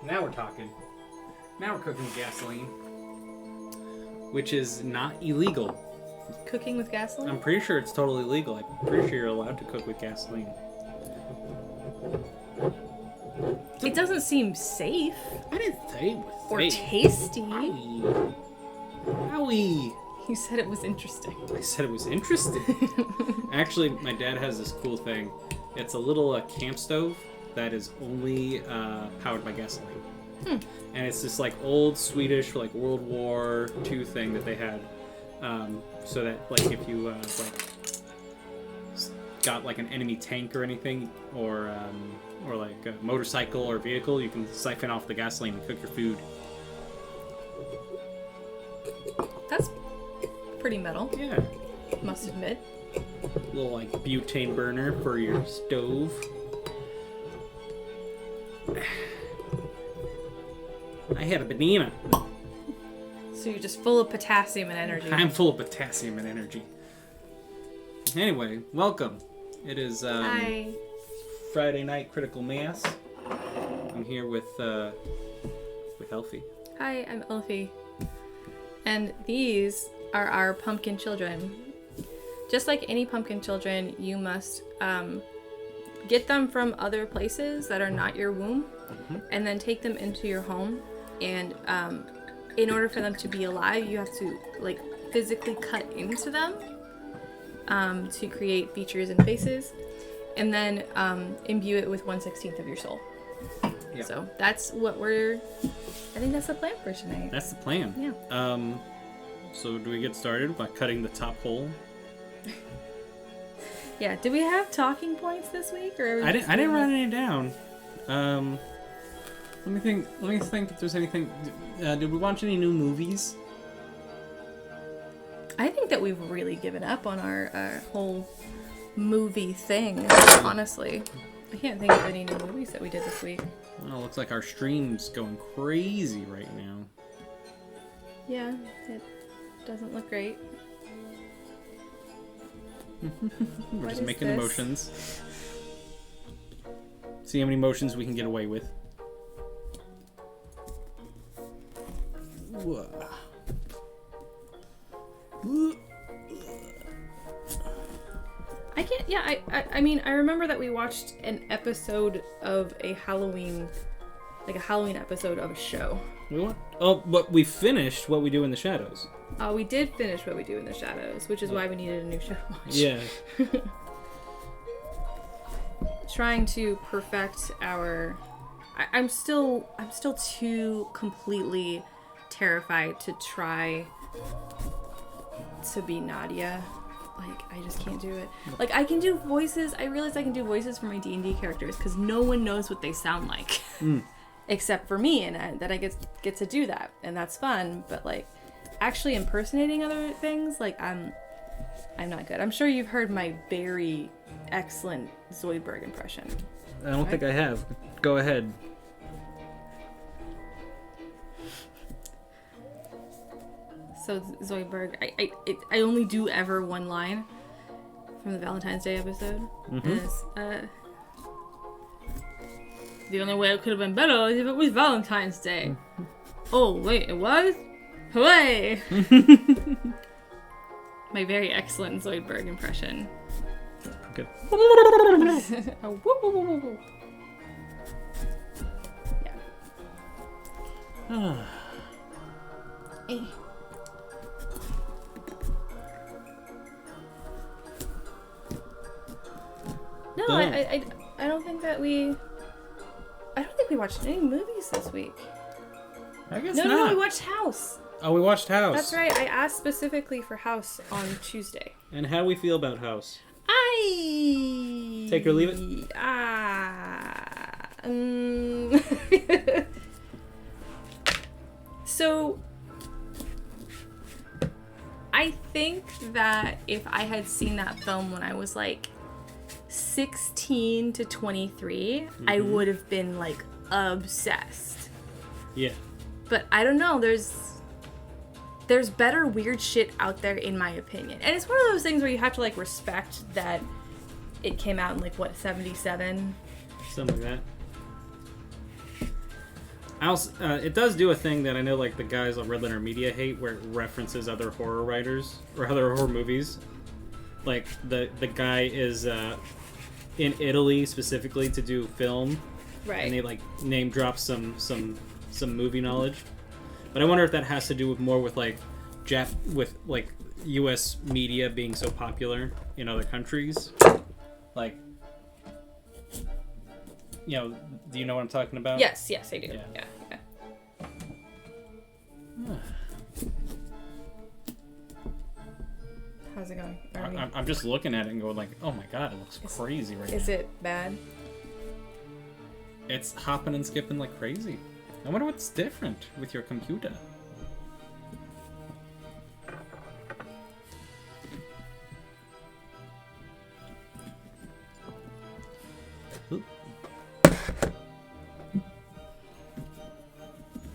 Now we're talking. Now we're cooking with gasoline. Which is not illegal. Cooking with gasoline? I'm pretty sure it's totally legal. I'm pretty sure you're allowed to cook with gasoline. It doesn't seem safe. I didn't say it was Or safe. tasty. Owie. Owie. You said it was interesting. I said it was interesting. Actually, my dad has this cool thing. It's a little camp stove that is only powered by gasoline. And it's this like old Swedish like World War II thing that they had, so that like if you got like an enemy tank or anything, or like a motorcycle or vehicle, you can siphon off the gasoline and cook your food. That's pretty metal, Yeah, must admit. little like butane burner for your stove. I had a banana. So you're just full of potassium and energy. I'm full of potassium and energy. Anyway, welcome. It is Hi. Friday night critical mass. I'm here with Elfie. Hi, I'm Elfie. And these are our pumpkin children. Just like any pumpkin children, you must get them from other places that are not your womb, and then take them into your home. And in order for them to be alive, you have to like physically cut into them to create features and faces, and then imbue it with 1/16 of your soul. Yeah. So that's what I think that's the plan for tonight. That's the plan. Yeah. So do we get started by cutting the top hole? Yeah. Do we have talking points this week, or I didn't write any down. Let me think if there's anything. Did we watch any new movies? I think that we've really given up on our whole movie thing. Honestly, I can't think of any new movies that we did this week. Well, it looks like our stream's going crazy right now. Yeah, it doesn't look great. We're What just is making this? motions. See how many motions we can get away with. Whoa. I can't. Yeah, I mean, I remember that we watched an episode of a Halloween episode of a show. We want? Oh, but we finished What We Do in the Shadows. We did finish What We Do in the Shadows, which is why we needed a new show to watch. Yeah. Trying to perfect our. I'm still too completely terrified to try to be Nadia. Like, I just can't do it. Like, I can do voices. I realize I can do voices for my D&D characters because no one knows what they sound like. Except for me, and that I get to do that, and that's fun. But like, actually impersonating other things, like I'm not good. I'm sure you've heard my very excellent Zoidberg impression. I don't think I have. Go ahead. So Zoidberg, I only do ever one line from the Valentine's Day episode. And it's, the only way it could have been better is if it was Valentine's Day. Oh, wait, it was? Hooray! My very excellent Zoidberg impression. Good. Oh, woo, woo, woo, woo, woo. Yeah. Eh. No, I don't think that I don't think we watched any movies this week. I guess No, not. we watched House. Oh, we watched House. That's right. I asked specifically for House on Tuesday. And how we feel about House? Take it or leave it? So, I think that if I had seen that film when I was like 16 to 23, I would have been like obsessed. Yeah. But I don't know, there's better weird shit out there in my opinion. And it's one of those things where you have to like respect that it came out in like what, 77? Something like that. I also, it does do a thing that I know, like the guys on Red Letter Media hate, where it references other horror writers or other horror movies. Like the guy is in Italy specifically to do film, Right. and they like name drop some movie knowledge. But I wonder if that has to do with more with like with like U.S. media being so popular in other countries, like. You know, do you know what I'm talking about? Yes, I do. Yeah. How's it going? I'm just looking at it and going like, oh my god, it looks crazy right now. Is it bad? It's hopping and skipping like crazy. I wonder what's different with your computer. Oop.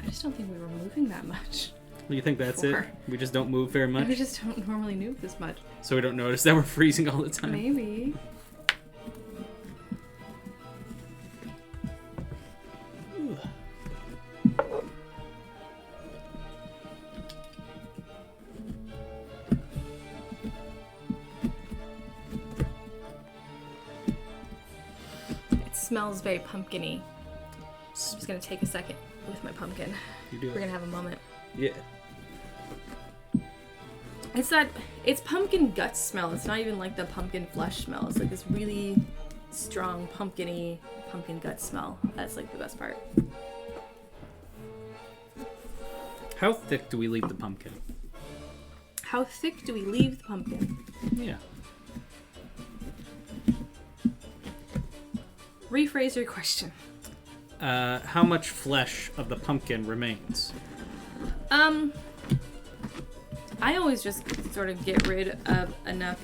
I just don't think we were moving that much. You think that's it? We just don't move very much? We just don't normally move this much. So we don't notice that we're freezing all the time? Maybe. It smells very pumpkin-y. I'm just gonna take a second with my pumpkin. You do. We're gonna have a moment. Yeah. It's pumpkin gut smell. It's not even like the pumpkin flesh smell. It's like this really strong pumpkin-y pumpkin gut smell. That's like the best part. How thick do we leave the pumpkin? How thick do we leave the pumpkin? Yeah. Rephrase your question. How much flesh of the pumpkin remains? I always just sort of get rid of enough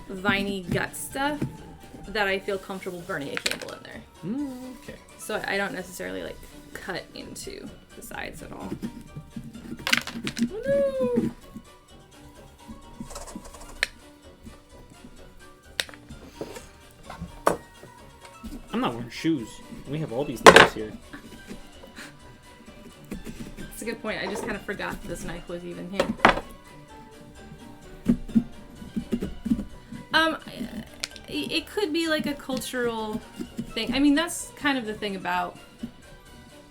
viney gut stuff that I feel comfortable burning a candle in there. Okay. So I don't necessarily like cut into the sides at all. Oh, no. I'm not wearing shoes. We have all these knives here. That's a good point. I just kind of forgot that this knife was even here. It could be like a cultural thing. I mean, that's kind of the thing about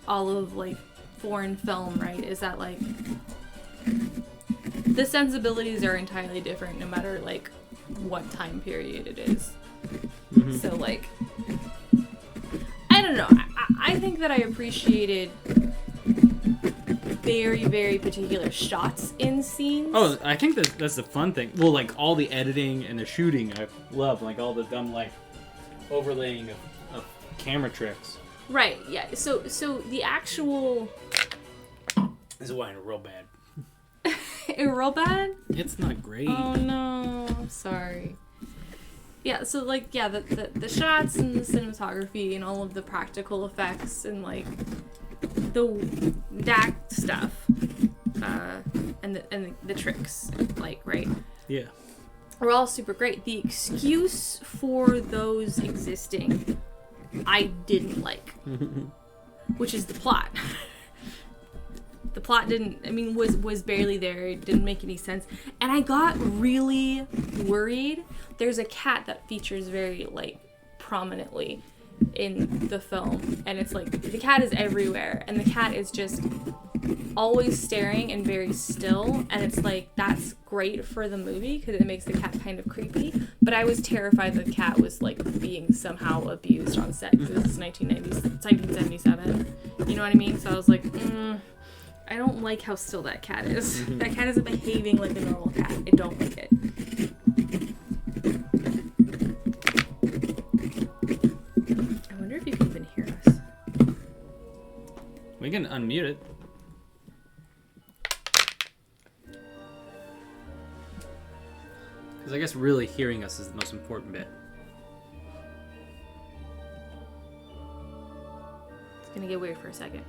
all of like foreign film, right? Is that like the sensibilities are entirely different no matter like what time period it is. Mm-hmm. So like, I don't know. I think that I appreciated very, very particular shots in scenes. Oh, I think that's the fun thing. Well, like all the editing and the shooting, I love. Like all the dumb like overlaying of camera tricks. Right. Yeah. So the actual. This is wine real bad. Real bad? It's not great. Oh no. I'm sorry. Yeah. So like the shots and the cinematography and all of the practical effects and like the DAC stuff and the tricks, like, right? Yeah. Are all super great. The excuse for those existing, I didn't like, which is the plot. The plot was barely there. It didn't make any sense. And I got really worried. There's a cat that features very, like, prominently in the film. And it's like, the cat is everywhere. And the cat is just always staring and very still. And it's like, that's great for the movie because it makes the cat kind of creepy. But I was terrified the cat was, like, being somehow abused on set. Because this is 1977. You know what I mean? So I was like, I don't like how still that cat is. That cat isn't behaving like a normal cat. I don't like it. I wonder if you can even hear us. We can unmute it. Because I guess really hearing us is the most important bit. It's gonna get weird for a second.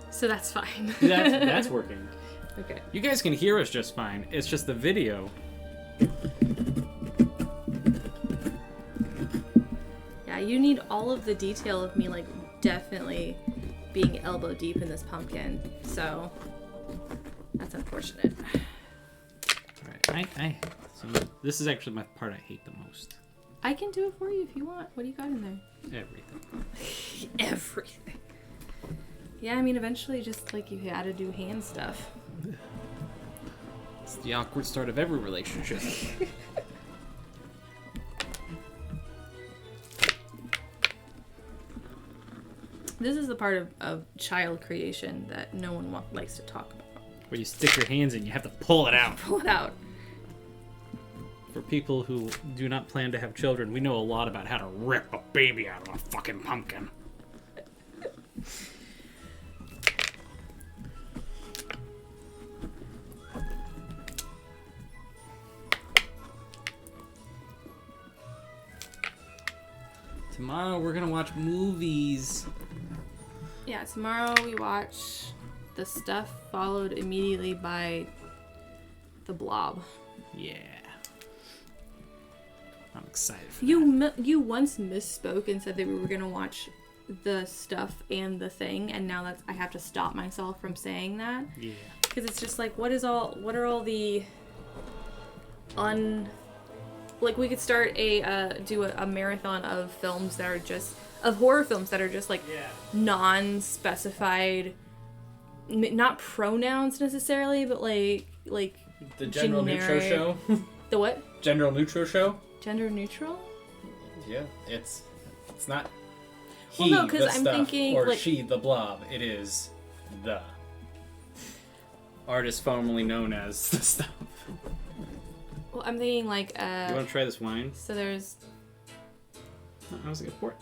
So that's fine. That's working. Okay. You guys can hear us just fine. It's just the video Yeah, you need all of the detail of me, like, definitely being elbow deep in this pumpkin. So, that's unfortunate. Alright, so this is actually my part I hate the most. I can do it for you if you want. What do you got in there? Everything. Everything. Yeah, I mean, eventually just, like, you gotta do hand stuff. It's the awkward start of every relationship. This is the part of child creation that no one likes to talk about. Where you stick your hands in, you have to pull it out. Pull it out. For people who do not plan to have children, we know a lot about how to rip a baby out of a fucking pumpkin. Tomorrow we're gonna watch movies. Yeah, tomorrow we watch The Stuff, followed immediately by The Blob. Yeah. I'm excited for You once misspoke and said that we were gonna watch The Stuff and The Thing, and now I have to stop myself from saying that. Yeah. Because it's just like, what are all the like, we could start do a marathon of films that are just horror films that are just like non-specified, not pronouns necessarily, but like the General generic. Neutro Show. The what? General Neutro Show. Gender neutral? Yeah, it's not Well, he no, 'cause the I'm stuff thinking, or like- she the blob. It is the Artist formerly known as The Stuff. Well, I'm thinking like You want to try this wine? so there's Oh, I was gonna pour it.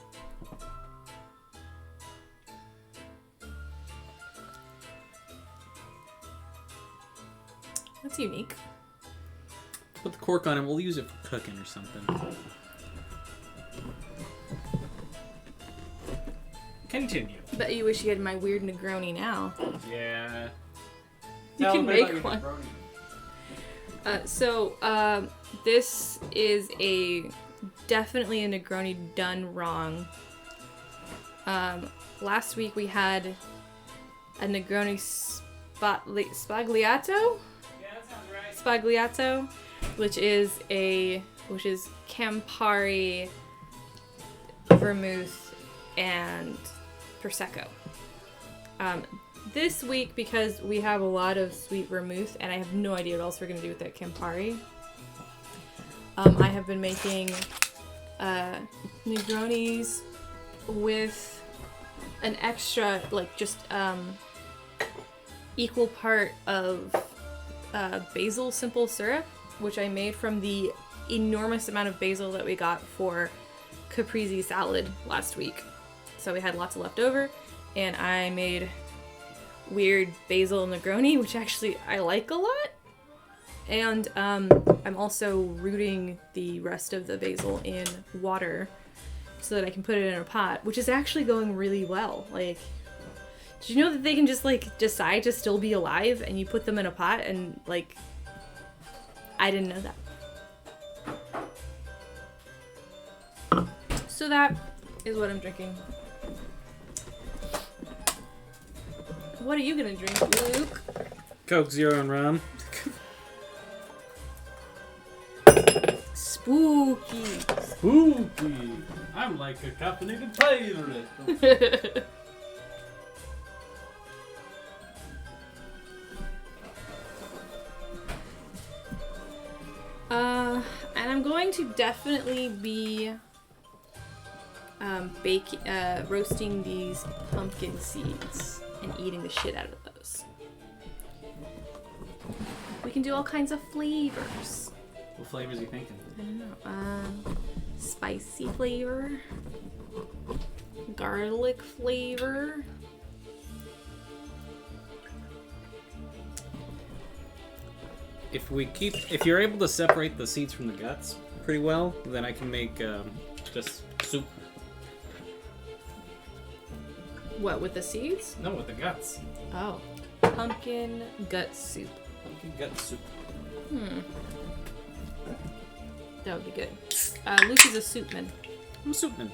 that's unique. Put the cork on it. We'll use it for cooking or something. continue. Bet you wish you had my weird Negroni now. Yeah. You can make one. This is definitely a Negroni done wrong. Last week we had a Negroni spagliato? Yeah, that sounds right. Spagliato, which is Campari, vermouth, and prosecco. This week, because we have a lot of sweet vermouth, and I have no idea what else we're gonna do with that Campari, I have been making Negronis with an extra, equal part of basil simple syrup, which I made from the enormous amount of basil that we got for caprese salad last week. So we had lots of left over, and I made weird basil Negroni, which actually I like a lot. And I'm also rooting the rest of the basil in water so that I can put it in a pot, which is actually going really well. Like, did you know that they can just decide to still be alive and you put them in a pot and I didn't know that. So that is what I'm drinking. What are you gonna drink, Luke? Coke Zero and rum. Spooky. Spooky. I'm like a caffeinated pirate. And I'm going to definitely be roasting these pumpkin seeds and eating the shit out of those. We can do all kinds of flavors. What flavors are you thinking? I don't know. Spicy flavor, garlic flavor. If you're able to separate the seeds from the guts pretty well, then I can make just soup. What, with the seeds? No, with the guts. Oh. Pumpkin gut soup. Pumpkin gut soup. That would be good. Luke is a soupman. I'm a soupman.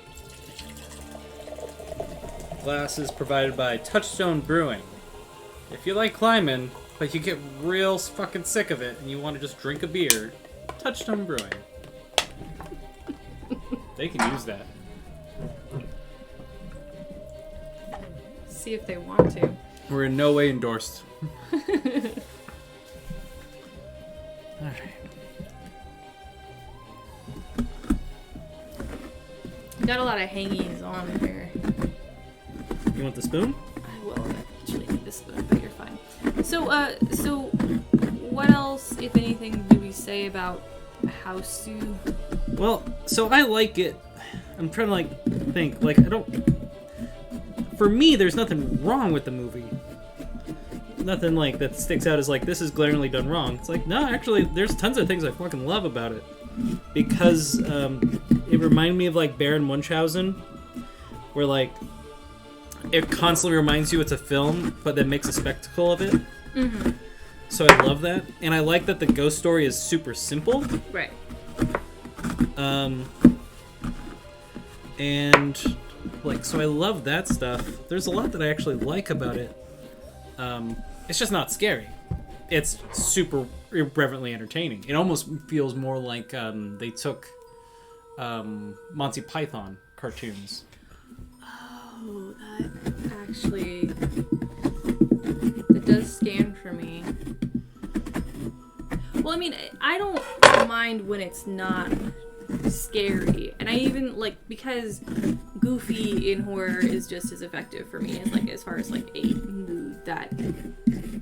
Glass is provided by Touchstone Brewing. If you like climbing, but you get real fucking sick of it and you want to just drink a beer, Touchstone Brewing. They can use that. See if they want to. We're in no way endorsed. Alright. Got a lot of hangies on here. You want the spoon? I will eventually need the spoon, but you're fine. So what else, if anything, do we say about House Stew? Well, so I like it. I'm trying to think. I don't. For me, there's nothing wrong with the movie. Nothing that sticks out as this is glaringly done wrong. It's no, actually, there's tons of things I fucking love about it. Because it reminded me of Baron Munchausen, where it constantly reminds you it's a film, but then makes a spectacle of it. Mm-hmm. So I love that, and I like that the ghost story is super simple. Right. And so I love that stuff. There's a lot that I actually like about it. It's just not scary. It's super irreverently entertaining. It almost feels more like they took Monty Python cartoons. Oh, that actually... It does scan for me. Well, I mean, I don't mind when it's not scary. And I even, because goofy in horror is just as effective for me as far as, a mood that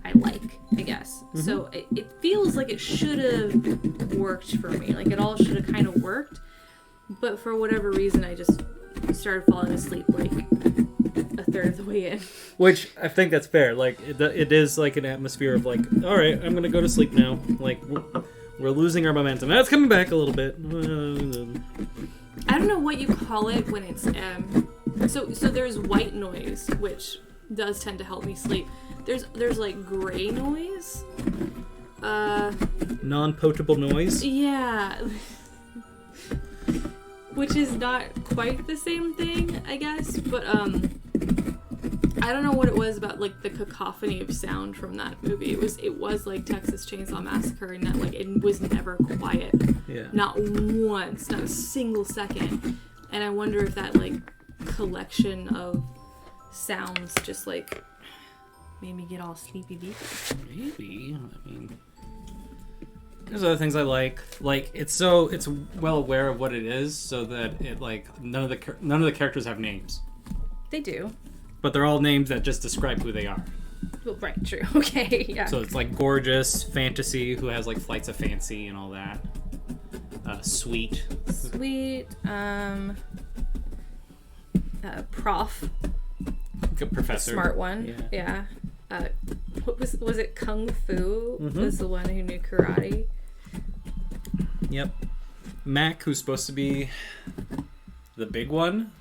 I like, I guess. Mm-hmm. So it feels like it should have worked for me. It all should have kind of worked. But for whatever reason, I just started falling asleep, a third of the way in. Which, I think that's fair. It is, an atmosphere of, alright, I'm gonna go to sleep now. We're losing our momentum. Now it's coming back a little bit. I don't know what you call it when it's, so there's white noise, which does tend to help me sleep. There's gray noise. Non-potable noise? Yeah. Which is not quite the same thing, I guess, but, I don't know what it was about, the cacophony of sound from that movie. It was like Texas Chainsaw Massacre, and that, it was never quiet. Yeah. Not once, not a single second. And I wonder if that, collection of sounds just, made me get all sleepy deep. Maybe. I mean... There's other things I like. It's well aware of what it is, so that it none of the characters have names. They do. But they're all names that just describe who they are. Well, right, true. Okay, yeah. So it's Gorgeous, Fantasy, who has Flights of Fancy and all that. Sweet. Sweet. Prof. Good professor. Smart one. Yeah. What was it? Kung Fu was the one who knew karate. Yep. Mac, who's supposed to be the big one.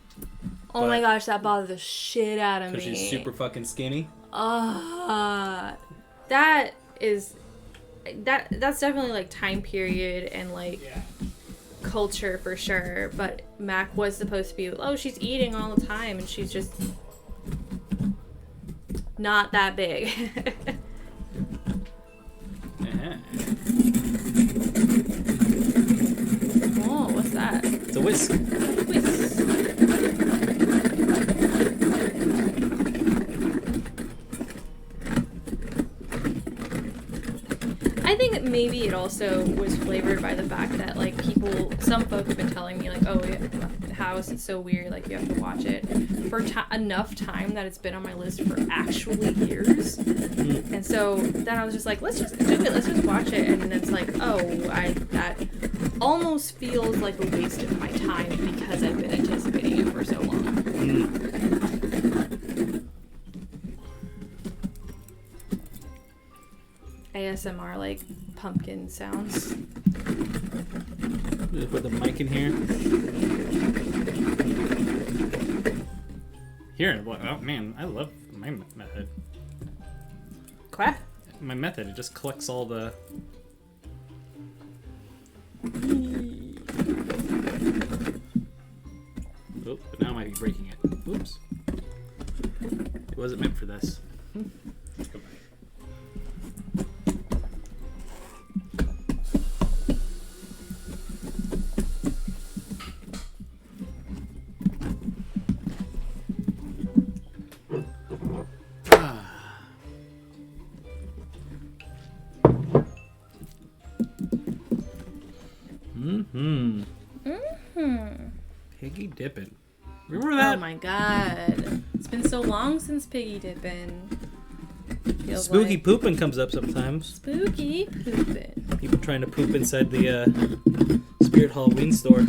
Oh my gosh, that bothered the shit out of me. Because she's super fucking skinny. That's definitely time period and culture for sure. But Mac was supposed to be, she's eating all the time and she's just not that big. Oh, what's that? It's a whisk. Whisk. I think maybe it also was flavored by the fact that some folk have been telling me oh yeah, House, it's so weird, you have to watch it for enough time that it's been on my list for actually years. And so then I was just let's just do it, let's just watch it, and then it's that almost feels like a waste of my time because I've been anticipating it for so long. ASMR pumpkin sounds. Just put the mic in here. Here, oh man, I love my method. Quack. My method, it just collects all the... breaking it. Oops. It wasn't meant for this. Goodbye. Piggy dipping. Remember that? Oh my god. It's been so long since Piggy Dippin'. Feels Spooky like- pooping comes up sometimes. Spooky poopin'. People trying to poop inside the Spirit Halloween store.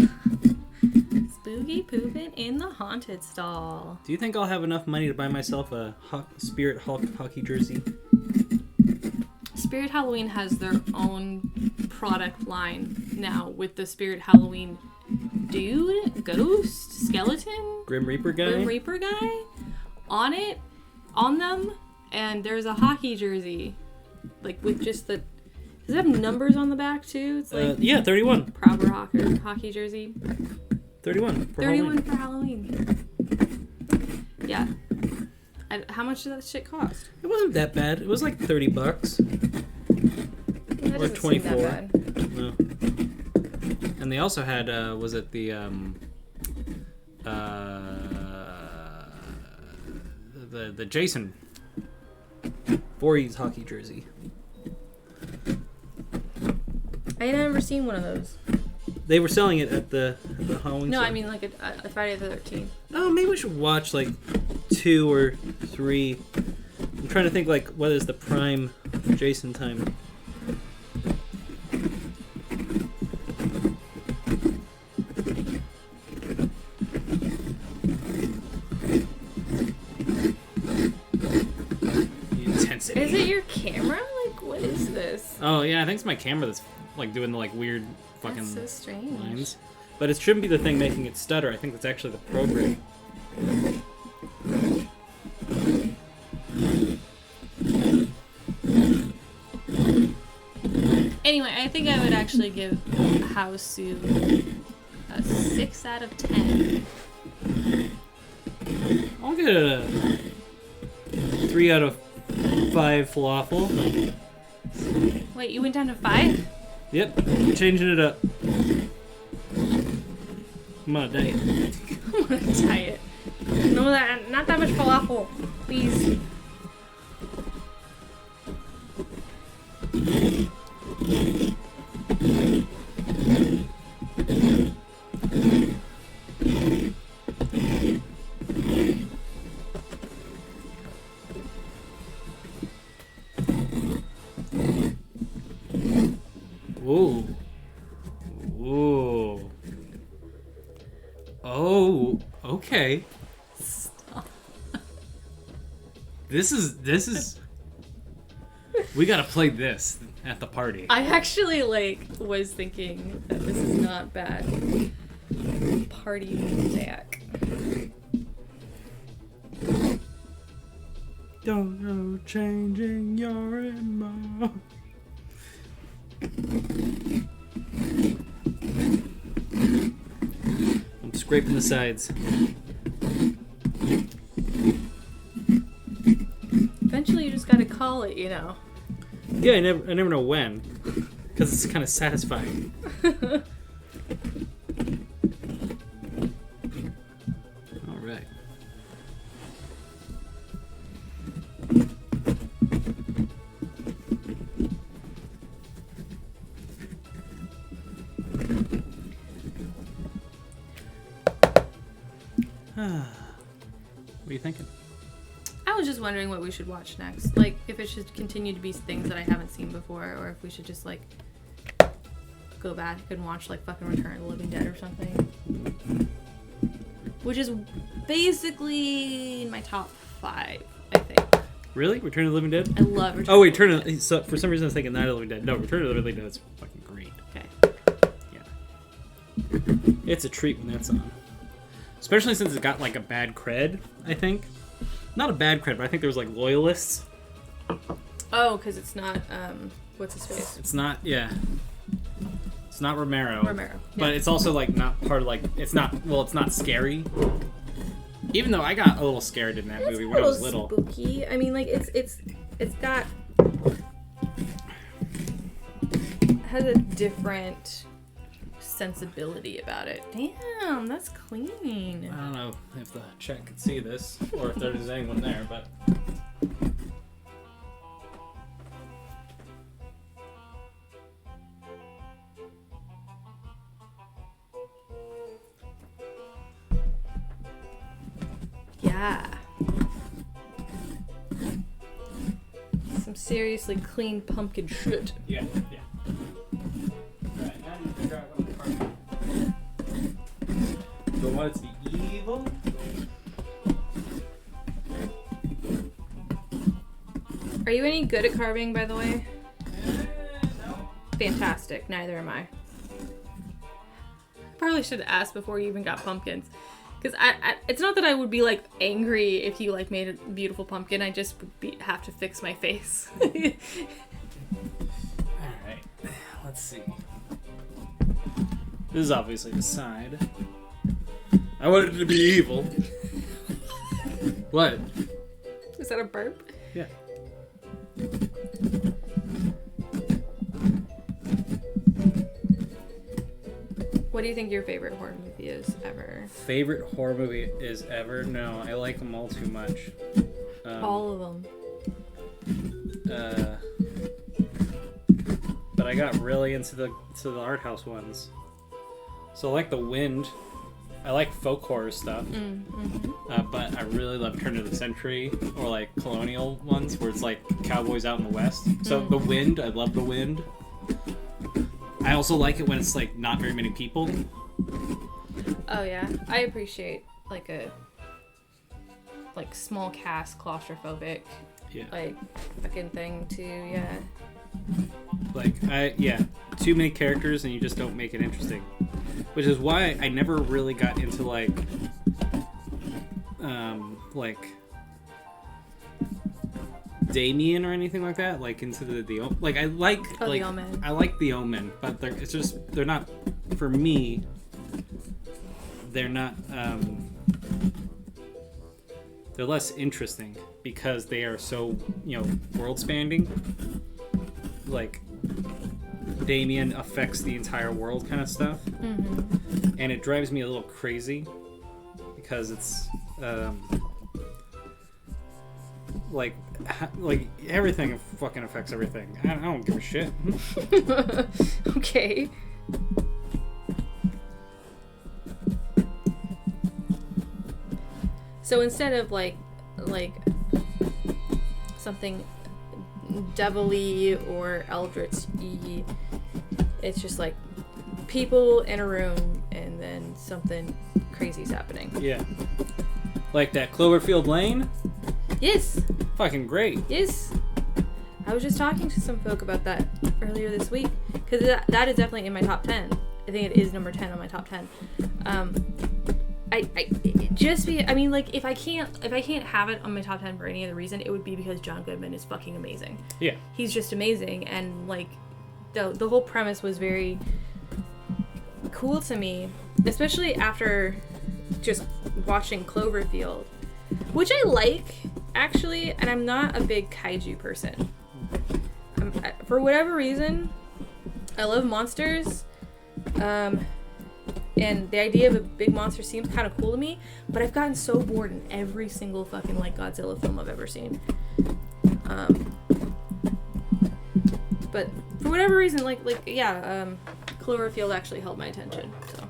Spooky poopin' in the haunted stall. Do you think I'll have enough money to buy myself a Spirit Hulk hockey jersey? Spirit Halloween has their own product line now with the Spirit Halloween dude, ghost, skeleton, Grim Reaper guy? Grim Reaper guy on them, and there's a hockey jersey, like with just the. Does it have numbers on the back too? It's like Yeah, 31. proper hockey jersey. 31. For 31 Halloween. for Halloween. Yeah. How much did that shit cost? It wasn't that bad. It was like $30. That Or doesn't seem 24. that bad. No. And they also had, was it the Jason Voorhees hockey jersey. I had never seen one of those. They were selling it at the Halloween. No, store. I mean like a Friday the 13th. Oh, maybe we should watch like 2 or 3. I'm trying to think like what is the prime Jason time. The intensity. Is it your camera? Like, what is this? Oh yeah, I think it's my camera that's like doing the like weird fucking That's so strange. lines. But it shouldn't be the thing making it stutter. I think that's actually the program. Anyway, I think I would actually give Houseu a 6 out of 10. I'll get it a 3 out of 5 falafel. Wait, you went down to 5? Yep, changing it up. I'm on a diet. I'm on a diet. No, not that much falafel, please. Ooh. Ooh. Oh, okay. This is we gotta play this at the party. I actually was thinking that this is not bad. Party music. Don't know changing your emo. I'm scraping the sides. Eventually, you just gotta call it, you know. Yeah, I never know when, because it's kind of satisfying. All right. What are you thinking? I was just wondering what we should watch next. Like, if it should continue to be things that I haven't seen before, or if we should just, like, go back and watch, like, fucking Return of the Living Dead or something. Which is basically in my top 5, I think. Really? Return of the Living Dead? I love Return Oh wait, of the Return Living of so for some reason I was thinking Night of the Living Dead. No, Return of the Living Dead is fucking great. Dead. Okay. Yeah. It's a treat when that's on. Especially since it got like a bad cred, I think. Not a bad cred, but I think there was like loyalists. Oh, because it's not, what's his face? It's not, yeah. It's not Romero. Romero. But Yeah. it's also like not part of like, it's not scary. Even though I got a little scared in that It's movie a when I was little. spooky. I mean, like it's got has a different sensibility about it. Damn, that's clean. I don't know if the chat could see this or if there's anyone there, but Yeah. Some seriously clean pumpkin shit. yeah. Alright, now you figure out what the part. So what's the evil? Are you any good at carving, by the way? No. Fantastic. Neither am I. Probably should have asked before you even got pumpkins. Because it's not that I would be, like, angry if you, like, made a beautiful pumpkin. I just would have to fix my face. Alright, let's see. This is obviously the side. I wanted it to be evil. What? Is that a burp? Yeah. What do you think your favorite horror movie is ever? Favorite horror movie is ever? No, I like them all too much. All of them. But I got really into the art house ones. So I like The Wind. I like folk horror stuff. But I really love Turn of the Century or like colonial ones where it's like cowboys out in the West. So The Wind, I love The Wind. I also like it when it's like not very many people. Oh yeah, I appreciate like a small cast, claustrophobic, Yeah. like fucking thing too. Yeah. Too many characters and you just don't make it interesting. Which is why I never really got into like Damien or anything like that. Like into the like I like The Omen. I like The Omen, but they're not for me. They're not they're less interesting because they are so world spanning. Like Damien affects the entire world kind of stuff, and it drives me a little crazy because it's like everything fucking affects everything. I don't give a shit. Okay. So instead of like something devilly or eldritch-y, it's just like people in a room and then something crazy's happening. Yeah, like that Cloverfield Lane. Yes. Fucking great. Yes. I was just talking to some folk about that earlier this week because that is definitely in my top 10. I think it is number 10 on my top 10. If I can't have it on my top 10 for any other reason, it would be because John Goodman is fucking amazing. Yeah. He's just amazing, and like the whole premise was very cool to me, especially after just watching Cloverfield, which I like actually, and I'm not a big kaiju person. For whatever reason, I love monsters. And the idea of a big monster seems kind of cool to me, but I've gotten so bored in every single fucking like Godzilla film I've ever seen. But for whatever reason, Cloverfield actually held my attention. So,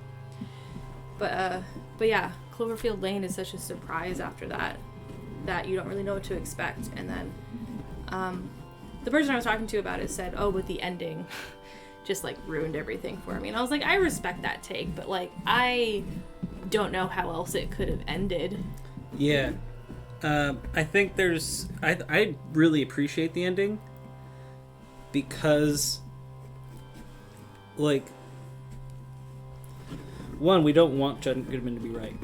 but yeah, Cloverfield Lane is such a surprise after that you don't really know what to expect. And then, the person I was talking to about it said, "Oh, with the ending." Just like ruined everything for me, and I was like, I respect that take, but like I don't know how else it could have ended. Yeah, I think I really appreciate the ending because, like, one, we don't want John Goodman to be right,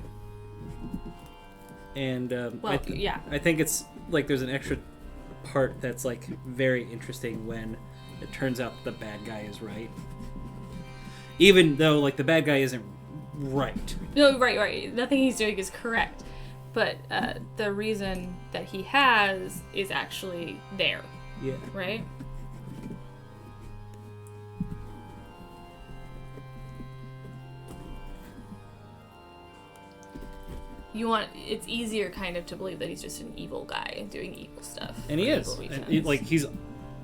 and I think it's like there's an extra part that's like very interesting when it turns out the bad guy is right, even though like the bad guy isn't right. No, right. Nothing he's doing is correct, but the reason that he has is actually there, Yeah. right? It's easier kind of to believe that he's just an evil guy doing evil stuff. And he for is. evil And reasons. he's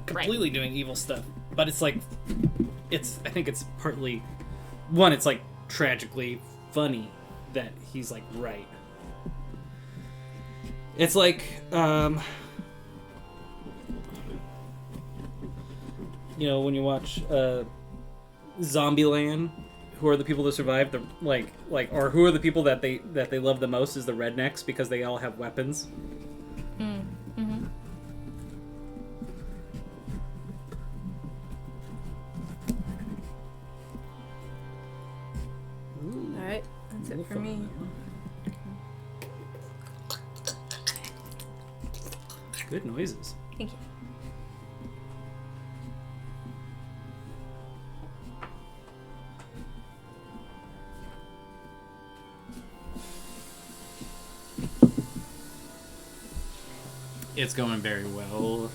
completely doing evil stuff. But it's like, I think it's partly, one, it's like tragically funny that he's like right. It's like, when you watch Zombieland, who are the people that survive? Or who are the people that they love the most is the rednecks because they all have weapons. Mm-hmm. All right, that's it for me. Good noises. Thank you. It's going very well.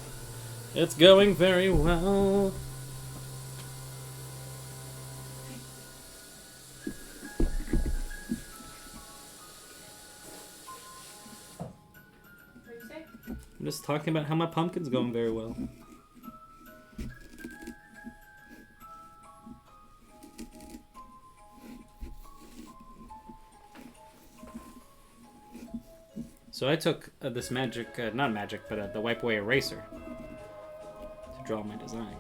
It's going very well. I'm just talking about how my pumpkin's going very well. So I took this not magic, but the wipe away eraser to draw my design.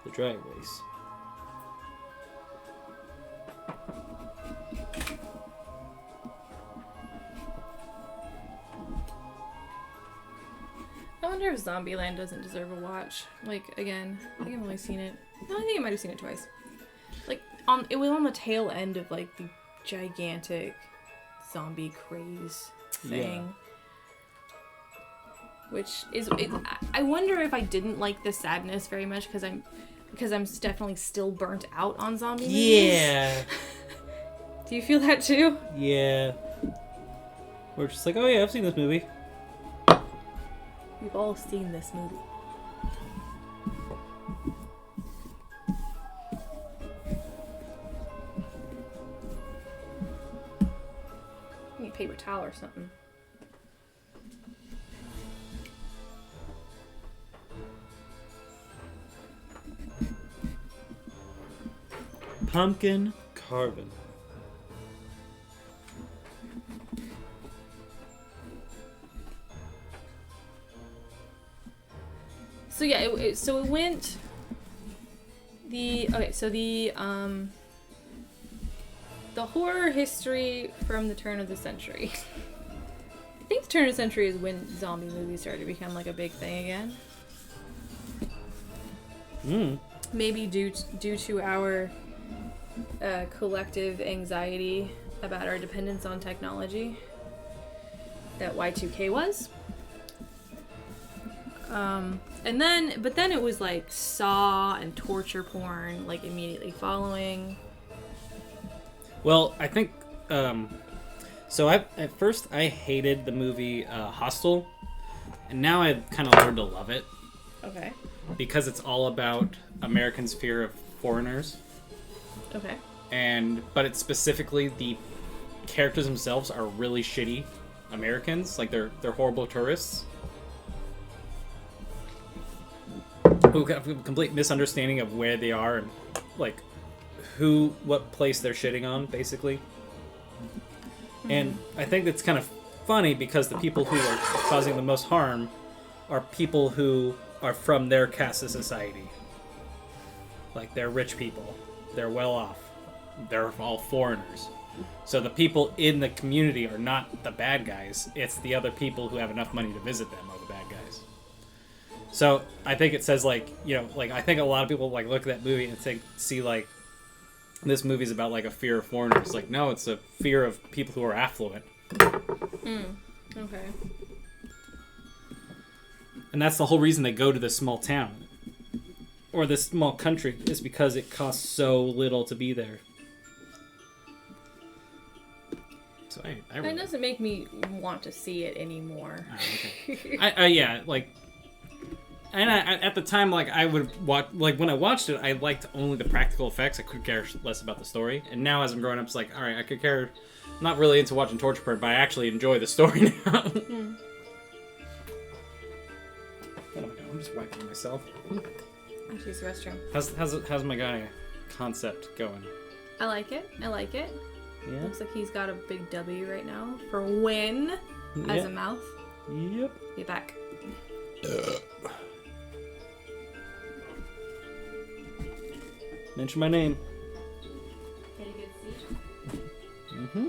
The dry erase. I wonder if Zombieland doesn't deserve a watch. Like, again, I think I've only seen it. No, I think I might have seen it twice. Like, it was on the tail end of, like, the gigantic zombie craze thing. Yeah. Which is... I wonder if I didn't like the sadness very much because I'm definitely still burnt out on zombie movies. Yeah. Do you feel that too? Yeah. We're just like, oh yeah, I've seen this movie. We've all seen this movie. I need a paper towel or something. Pumpkin carving. So yeah, it went the horror history from the turn of the century. I think the turn of the century is when zombie movies started to become like a big thing again. Maybe due to our collective anxiety about our dependence on technology that Y2K was. But then it was like Saw and torture porn, like immediately following. Well, I think, so at first I hated the movie Hostel, and now I've kind of learned to love it. Okay. Because it's all about Americans' fear of foreigners. Okay. But it's specifically the characters themselves are really shitty Americans, like they're horrible tourists. Who have a complete misunderstanding of where they are and like what place they're shitting on, basically. Mm-hmm. And I think that's kind of funny because the people who are causing the most harm are people who are from their caste of society. Like they're rich people, they're well off, they're all foreigners. So the people in the community are not the bad guys, it's the other people who have enough money to visit them are the bad guys. So I think it says like I think a lot of people like look at that movie and see like this movie's about like a fear of foreigners. Like no, it's a fear of people who are affluent. Okay. And that's the whole reason they go to this small town or this small country is because it costs so little to be there. I really It doesn't make me want to see it anymore. Oh, okay. Yeah, like, and at the time, like, I would watch, like, when I watched it, I liked only the practical effects. I could care less about the story. And now, as I'm growing up, it's like, all right, I could care, not really into watching torture porn, but I actually enjoy the story now. Mm. Oh my god, I'm just wiping myself. I'll use the restroom. How's my guy concept going? I like it. Yeah. Looks like he's got a big W right now for win as a mouth. Yep. Be back. Mention my name. Get a good seat. Mm-hmm.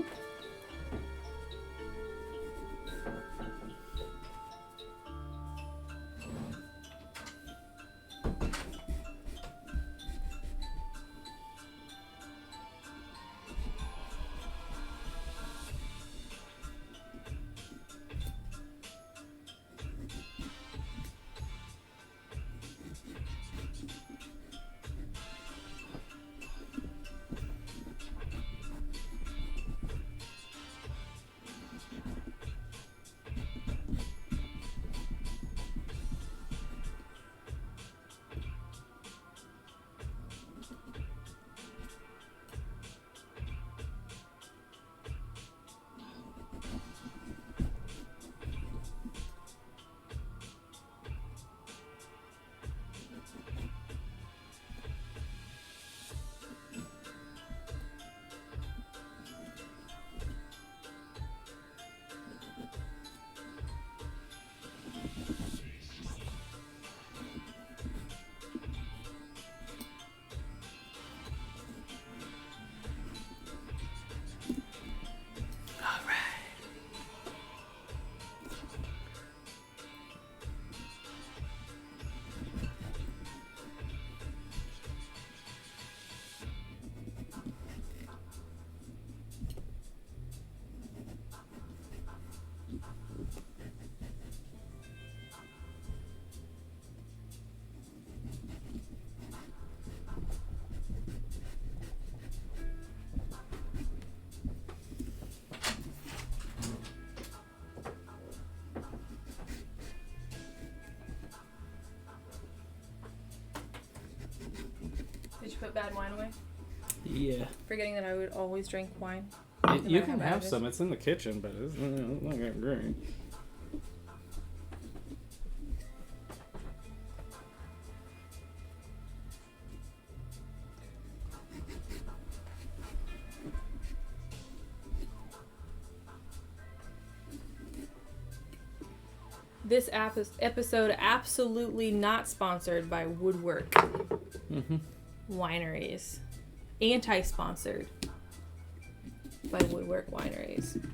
Did you put bad wine away? Yeah. Forgetting that I would always drink wine. You matter can how bad have it is. some. It's in the kitchen, but it's not that great. This episode absolutely not sponsored by Woodwork Mm-hmm. Wineries. Anti-sponsored by Woodwork Wineries.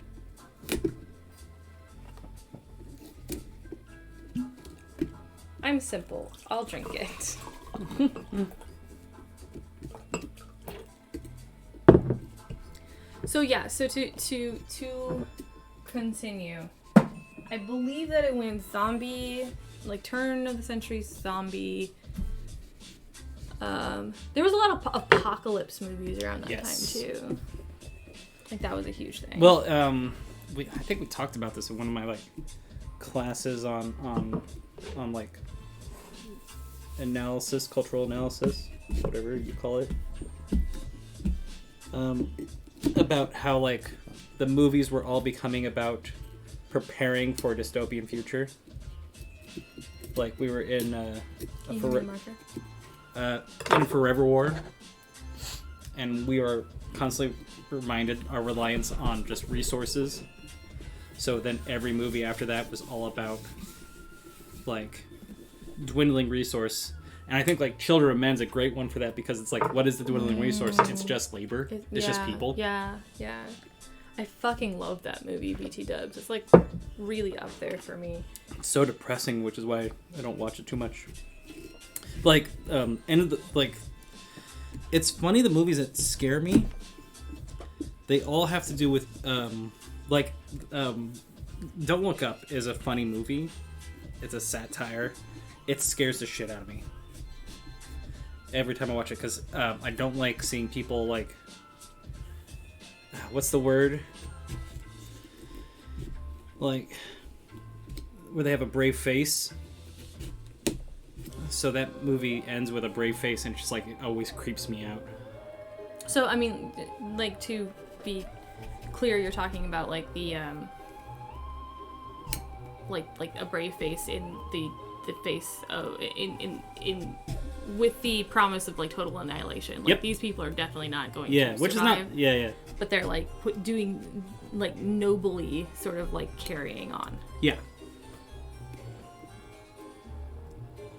I'm simple. I'll drink it. So yeah, so to continue, I believe that it went zombie, like turn of the century zombie. There was a lot of apocalypse movies around that Yes. time too. Like that was a huge thing. Well, I think we talked about this in one of my like classes on like analysis, cultural analysis, whatever you call it. About how like the movies were all becoming about preparing for a dystopian future. Like we were in in Forever War, and we are constantly reminded our reliance on just resources. So then every movie after that was all about like dwindling resource. And I think like Children of Men's a great one for that, because it's like, what is the dwindling resource? It's just labor. It's just people. Yeah. I fucking love that movie, BT Dubs. It's like really up there for me. It's so depressing, which is why I don't watch it too much. Like, it's funny, the movies that scare me, they all have to do with, Don't Look Up is a funny movie. It's a satire. It scares the shit out of me every time I watch it, because I don't like seeing people, like, what's the word? like where they have a brave face. So that movie ends with a brave face, and it's just like it always creeps me out. So I mean, like, to be clear, you're talking about like the like a brave face in the face of in with the promise of like total annihilation. Like, Yep. these people are definitely not going Yeah, to which survive, is not. Yeah. but they're like doing like nobly sort of like carrying on. Yeah.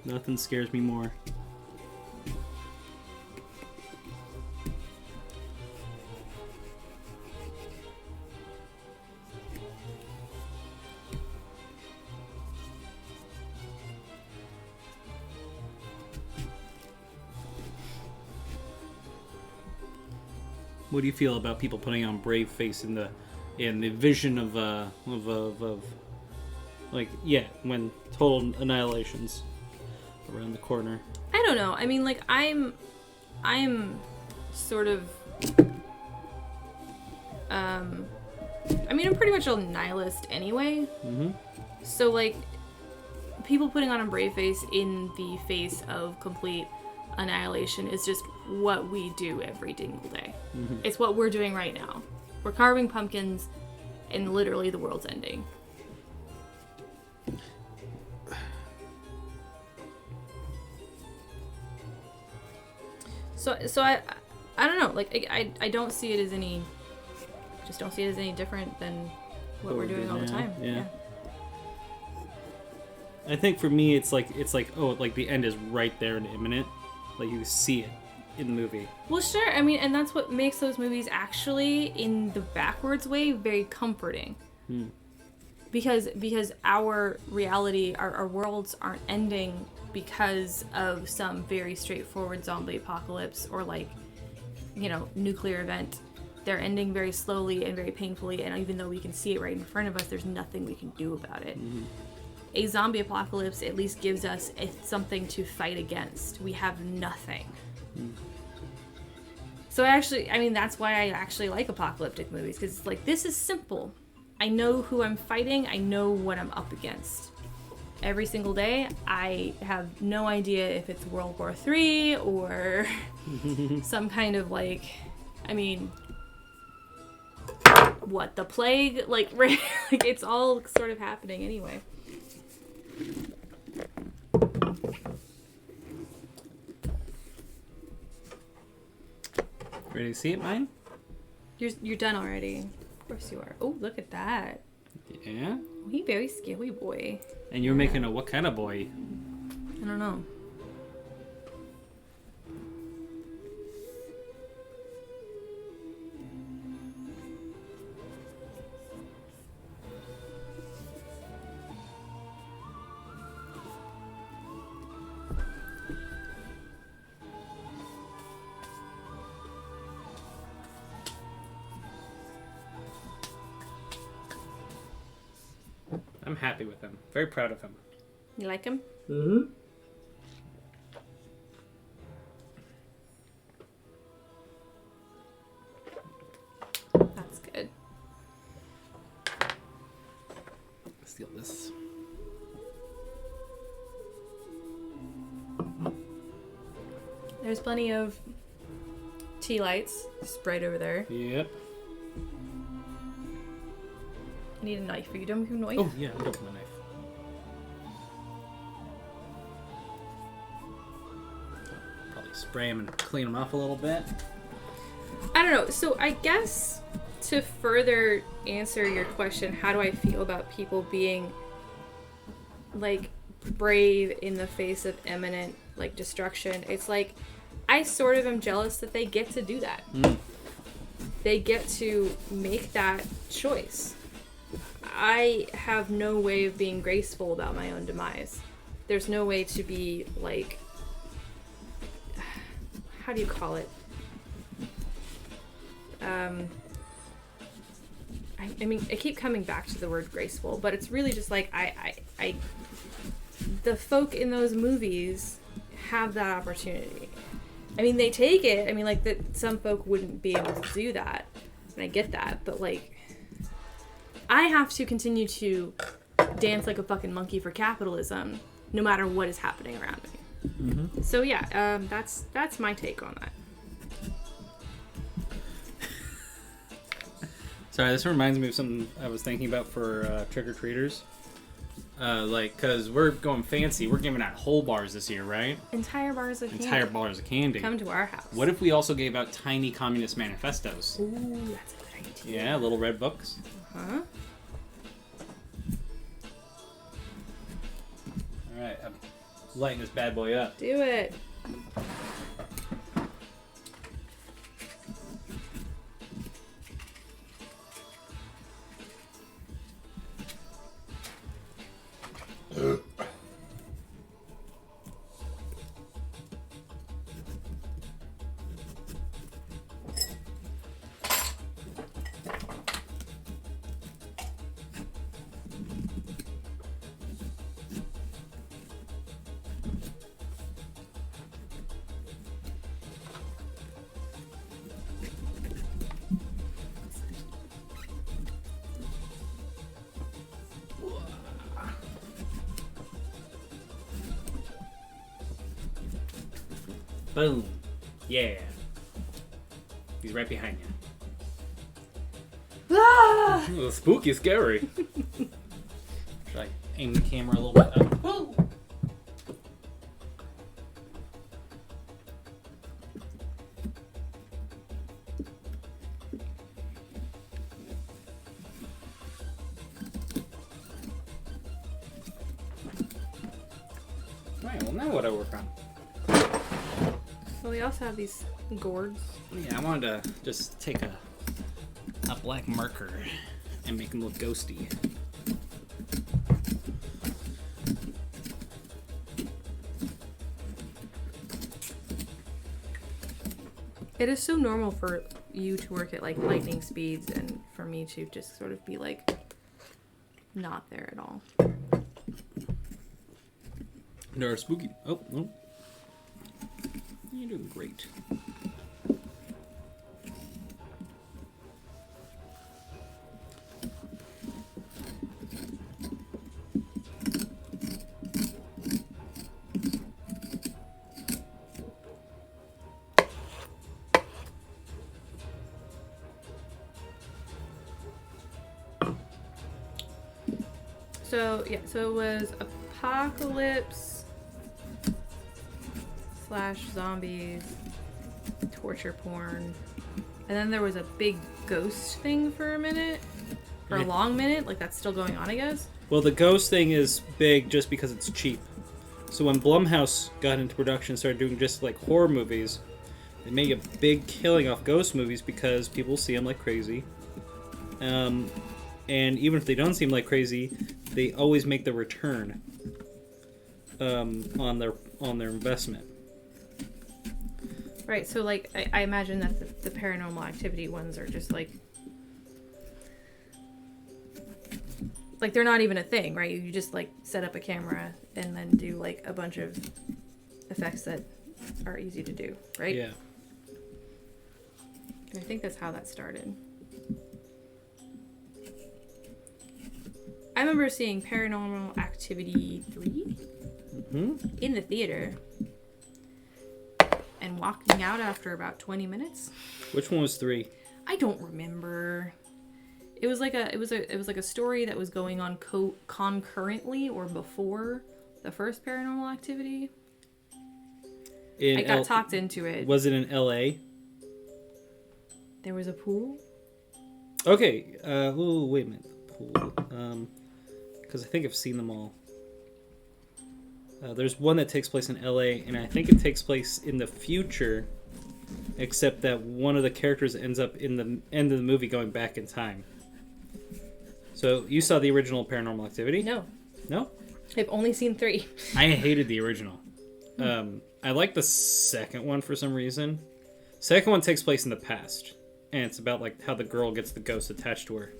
Nothing scares me more. What do you feel about people putting on brave face in the vision of like, yeah, when total annihilation's around the corner? I don't know. I mean, like, I'm sort of I mean, I'm pretty much a nihilist anyway. Mm-hmm. So, like, people putting on a brave face in the face of complete annihilation is just what we do every single day. Mm-hmm. It's what we're doing right now. We're carving pumpkins, and literally the world's ending. So I don't know. Like, I don't see it as any. Just don't see it as any different than what we're doing all the time. Yeah. I think for me, it's like oh, like the end is right there and imminent. Like you see it in the movie. Well, sure. I mean, and that's what makes those movies actually, in the backwards way, very comforting. Because our reality, our worlds aren't ending because of some very straightforward zombie apocalypse or, like, you know, nuclear event. They're ending very slowly and very painfully, and even though we can see it right in front of us, there's nothing we can do about it. Mm-hmm. A zombie apocalypse at least gives us something to fight against. We have nothing. So I mean, that's why I actually like apocalyptic movies, because it's like, this is simple. I know who I'm fighting. I know what I'm up against. Every single day, I have no idea if it's World War III or some kind of, like, I mean, what, the plague? Like, right? Like, it's all sort of happening anyway. Ready to see it, mine? You're done already. Of course you are. Oh, look at that. Yeah. Oh, he very scary boy. And you're making a what kind of boy? I don't know. I'm happy with him. Very proud of him. You like him? Mm-hmm. That's good. Steal this. There's plenty of tea lights just right over there. Yep. I need a knife. Are you done with your knife? Oh, yeah, I'm done with my knife. Probably spray him and clean him off a little bit. I don't know. So I guess to further answer your question, how do I feel about people being, like, brave in the face of imminent, like, destruction? It's like, I sort of am jealous that they get to do that. They get to make that choice. I have no way of being graceful about my own demise. There's no way to be, like, how do you call it? I mean, I keep coming back to the word graceful, but it's really just like, the folk in those movies have that opportunity. I mean, they take it. I mean, like, some folk wouldn't be able to do that, and I get that, but, like, I have to continue to dance like a fucking monkey for capitalism, no matter what is happening around me. Mm-hmm. So yeah, that's my take on that. Sorry, this reminds me of something I was thinking about for trick-or-treaters. Because we're going fancy. We're giving out whole bars this year, right? Entire bars of candy. Entire bars of candy. Come to our house. What if we also gave out tiny communist manifestos? Ooh, that's a good idea. Yeah, little red books. Huh? Alright, I'm lighting this bad boy up. Do it. Boom. Yeah. He's right behind you. Ah! Ooh, spooky, scary. Should I aim the camera a little bit up? Woo! Right, well now what do I work on? Well, we also have these gourds. Yeah, I wanted to just take a black marker and make him look ghosty. It is so normal for you to work at like lightning speeds and for me to just sort of be like not there at all. There are spooky. Oh, no. You're doing great. So yeah, so it was apocalypse / zombies, torture porn, and then there was a big ghost thing for a minute, for a Yeah. long minute. Like that's still going on, I guess. Well, the ghost thing is big just because it's cheap. So when Blumhouse got into production and started doing just like horror movies, they made a big killing off ghost movies because people see them like crazy. And even if they don't seem like crazy, they always make the return on their investment. Right. So like I imagine that the paranormal activity ones are just like they're not even a thing, right? You just like set up a camera and then do like a bunch of effects that are easy to do, right? Yeah. I think that's how that started. I remember seeing Paranormal Activity 3 in the theater and walking out after about 20 minutes. Which one was 3? I don't remember. It was like a story that was going on concurrently or before the first Paranormal Activity. I got talked into it. Was it in L.A.? There was a pool. Okay. Oh, wait a minute. The pool. Because I think I've seen them all. There's one that takes place in L.A., and I think it takes place in the future, except that one of the characters ends up in the end of the movie going back in time. So, you saw the original Paranormal Activity? No, No? I've only seen 3. I hated the original. I like the second one for some reason. Second one takes place in the past, and it's about like how the girl gets the ghost attached to her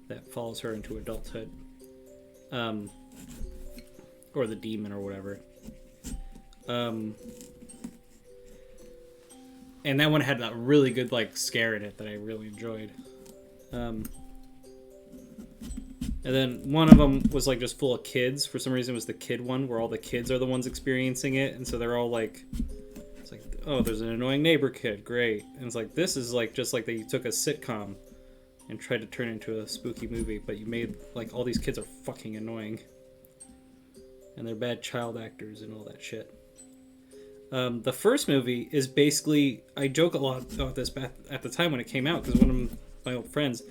that follows her into adulthood, or the demon or whatever. And that one had a really good like scare in it that I really enjoyed. And then one of them was like just full of kids. For some reason, it was the kid one where all the kids are the ones experiencing it, and so they're all like, it's like, oh, there's an annoying neighbor kid, great. And it's like this is like just like that you took a sitcom and tried to turn it into a spooky movie, but you made like all these kids are fucking annoying, and they're bad child actors and all that shit. The first movie is basically, I joke a lot about this back at the time when it came out because one of my old friends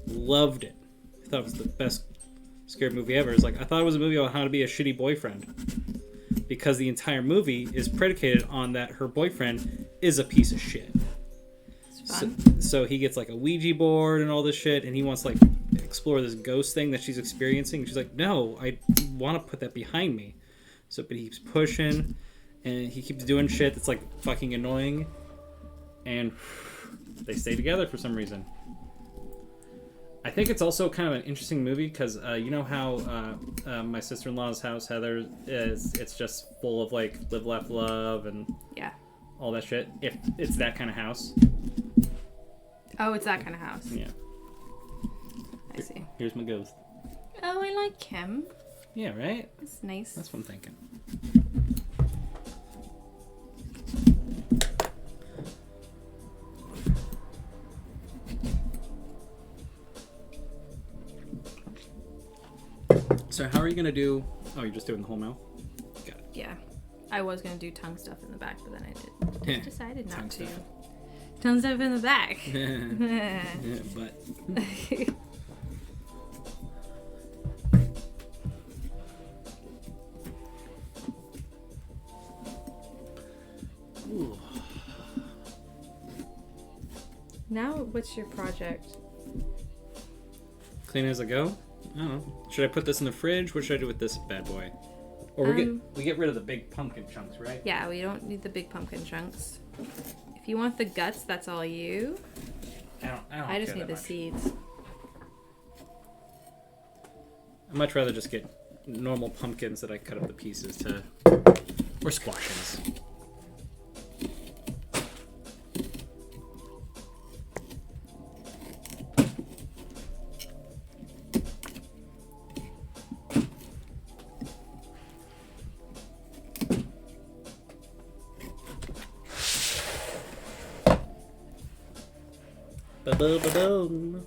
loved it. I thought it was the best scary movie ever. It's like, I thought it was a movie about how to be a shitty boyfriend because the entire movie is predicated on that her boyfriend is a piece of shit. It's fun. So he gets like a Ouija board and all this shit, and he wants to like explore this ghost thing that she's experiencing. She's like, no, I want to put that behind me. So, but he keeps pushing, and he keeps doing shit that's like fucking annoying, and they stay together for some reason. I think it's also kind of an interesting movie because you know how my sister-in-law's house, Heather, it's just full of like live, laugh, love, and Yeah. all that shit. If it's that kind of house. Oh, it's that kind of house. Yeah. I see. Here's my ghost. Oh, I like him. Yeah, right? That's nice. That's what I'm thinking. So how are you gonna do? Oh, you're just doing the whole mouth. Got it. Yeah. I was going to do tongue stuff in the back, but then I Yeah. decided not Tongue to. stuff. Tongue stuff in the back. Yeah, but ooh. Now, what's your project? Clean as I go. I don't know. Should I put this in the fridge? What should I do with this bad boy? Or we get rid of the big pumpkin chunks, right? Yeah, we don't need the big pumpkin chunks. If you want the guts, that's all you. I I just care need the that much. seeds. I'd much rather just get normal pumpkins that I cut up the pieces to, or squashes. Ba-da-ba-dum.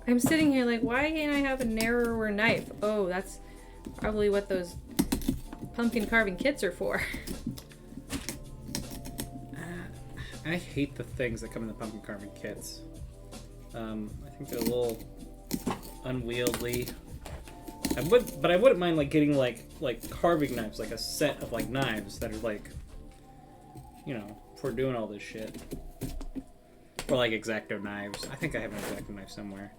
I'm sitting here like, why can't I have a narrower knife? Oh, that's probably what those pumpkin carving kits are for. I hate the things that come in the pumpkin carving kits. I think they're a little unwieldy. But I wouldn't mind like getting like carving knives, like a set of like knives that are like, you know, for doing all this shit. Or like X-Acto knives. I think I have an X-Acto knife somewhere.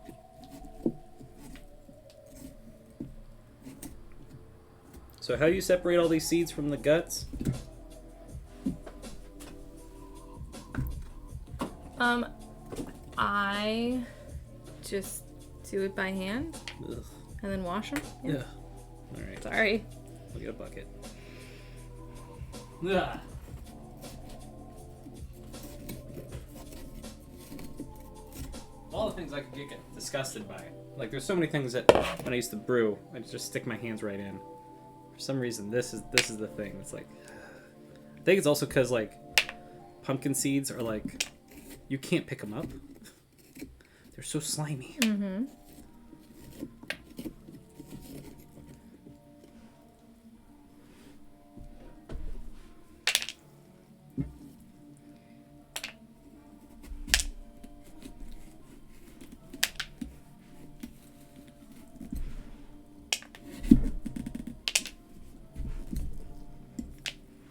So how do you separate all these seeds from the guts? I just do it by hand Ugh. and then wash them. Yeah. Ugh. All right. Sorry. I'll get a bucket. Ugh. All the things I could get disgusted by. Like, there's so many things that when I used to brew, I just stick my hands right in. For some reason, this is the thing. It's like, I think it's also because like pumpkin seeds are like, you can't pick them up. They're so slimy. Mm-hmm.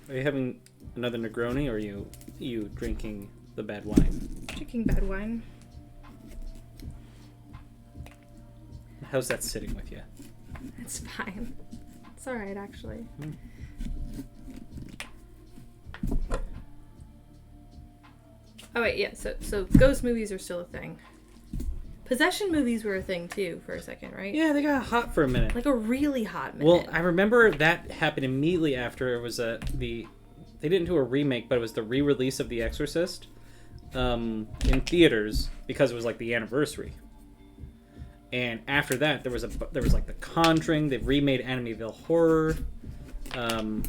Are you having another Negroni, or are you drinking the bad wine? Drinking bad wine. How's that sitting with you? It's fine. It's alright, actually. Oh wait, yeah. So ghost movies are still a thing. Possession movies were a thing too for a second, right? Yeah, they got hot for a minute. Like a really hot minute. Well, I remember that happened immediately after it was they didn't do a remake, but it was the re-release of The Exorcist in theaters because it was like the anniversary. And after that, there was like The Conjuring. They've remade Amityville Horror. What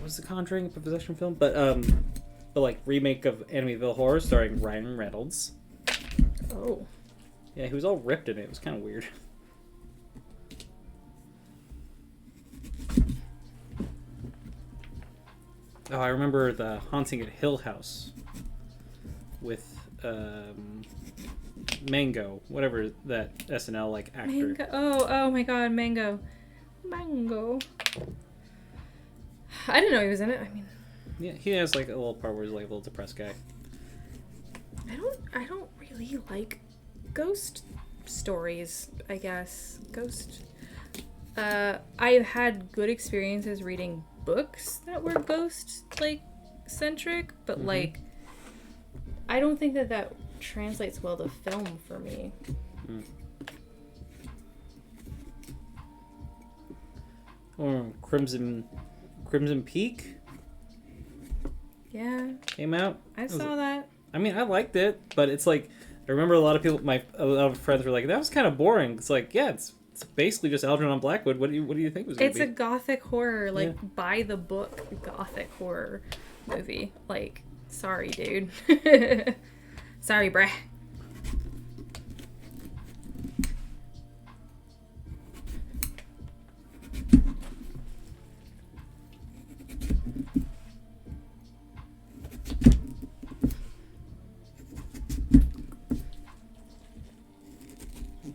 was The Conjuring, a possession film? But like remake of Amityville Horror starring Ryan Reynolds. Oh. Yeah, he was all ripped in it. It was kind of weird. Oh, I remember The Haunting at Hill House with Mango, whatever that SNL like actor. Mango. Oh my God, Mango. I didn't know he was in it. I mean, Yeah, he has like a little part where he's like a little depressed guy. I don't really like ghost stories, I guess. I've had good experiences reading books that were ghost like centric, but like I don't think that translates well to film for me. Or Crimson Peak Yeah, came out. I saw that. I mean, I liked it, but it's like I remember a lot of people, a lot of friends were like, "That was kind of boring." It's like, yeah, it's basically just Algernon Blackwood. What do you think it was going to be? It's a gothic horror, like by the book gothic horror movie. Like, sorry, dude. Sorry, bruh.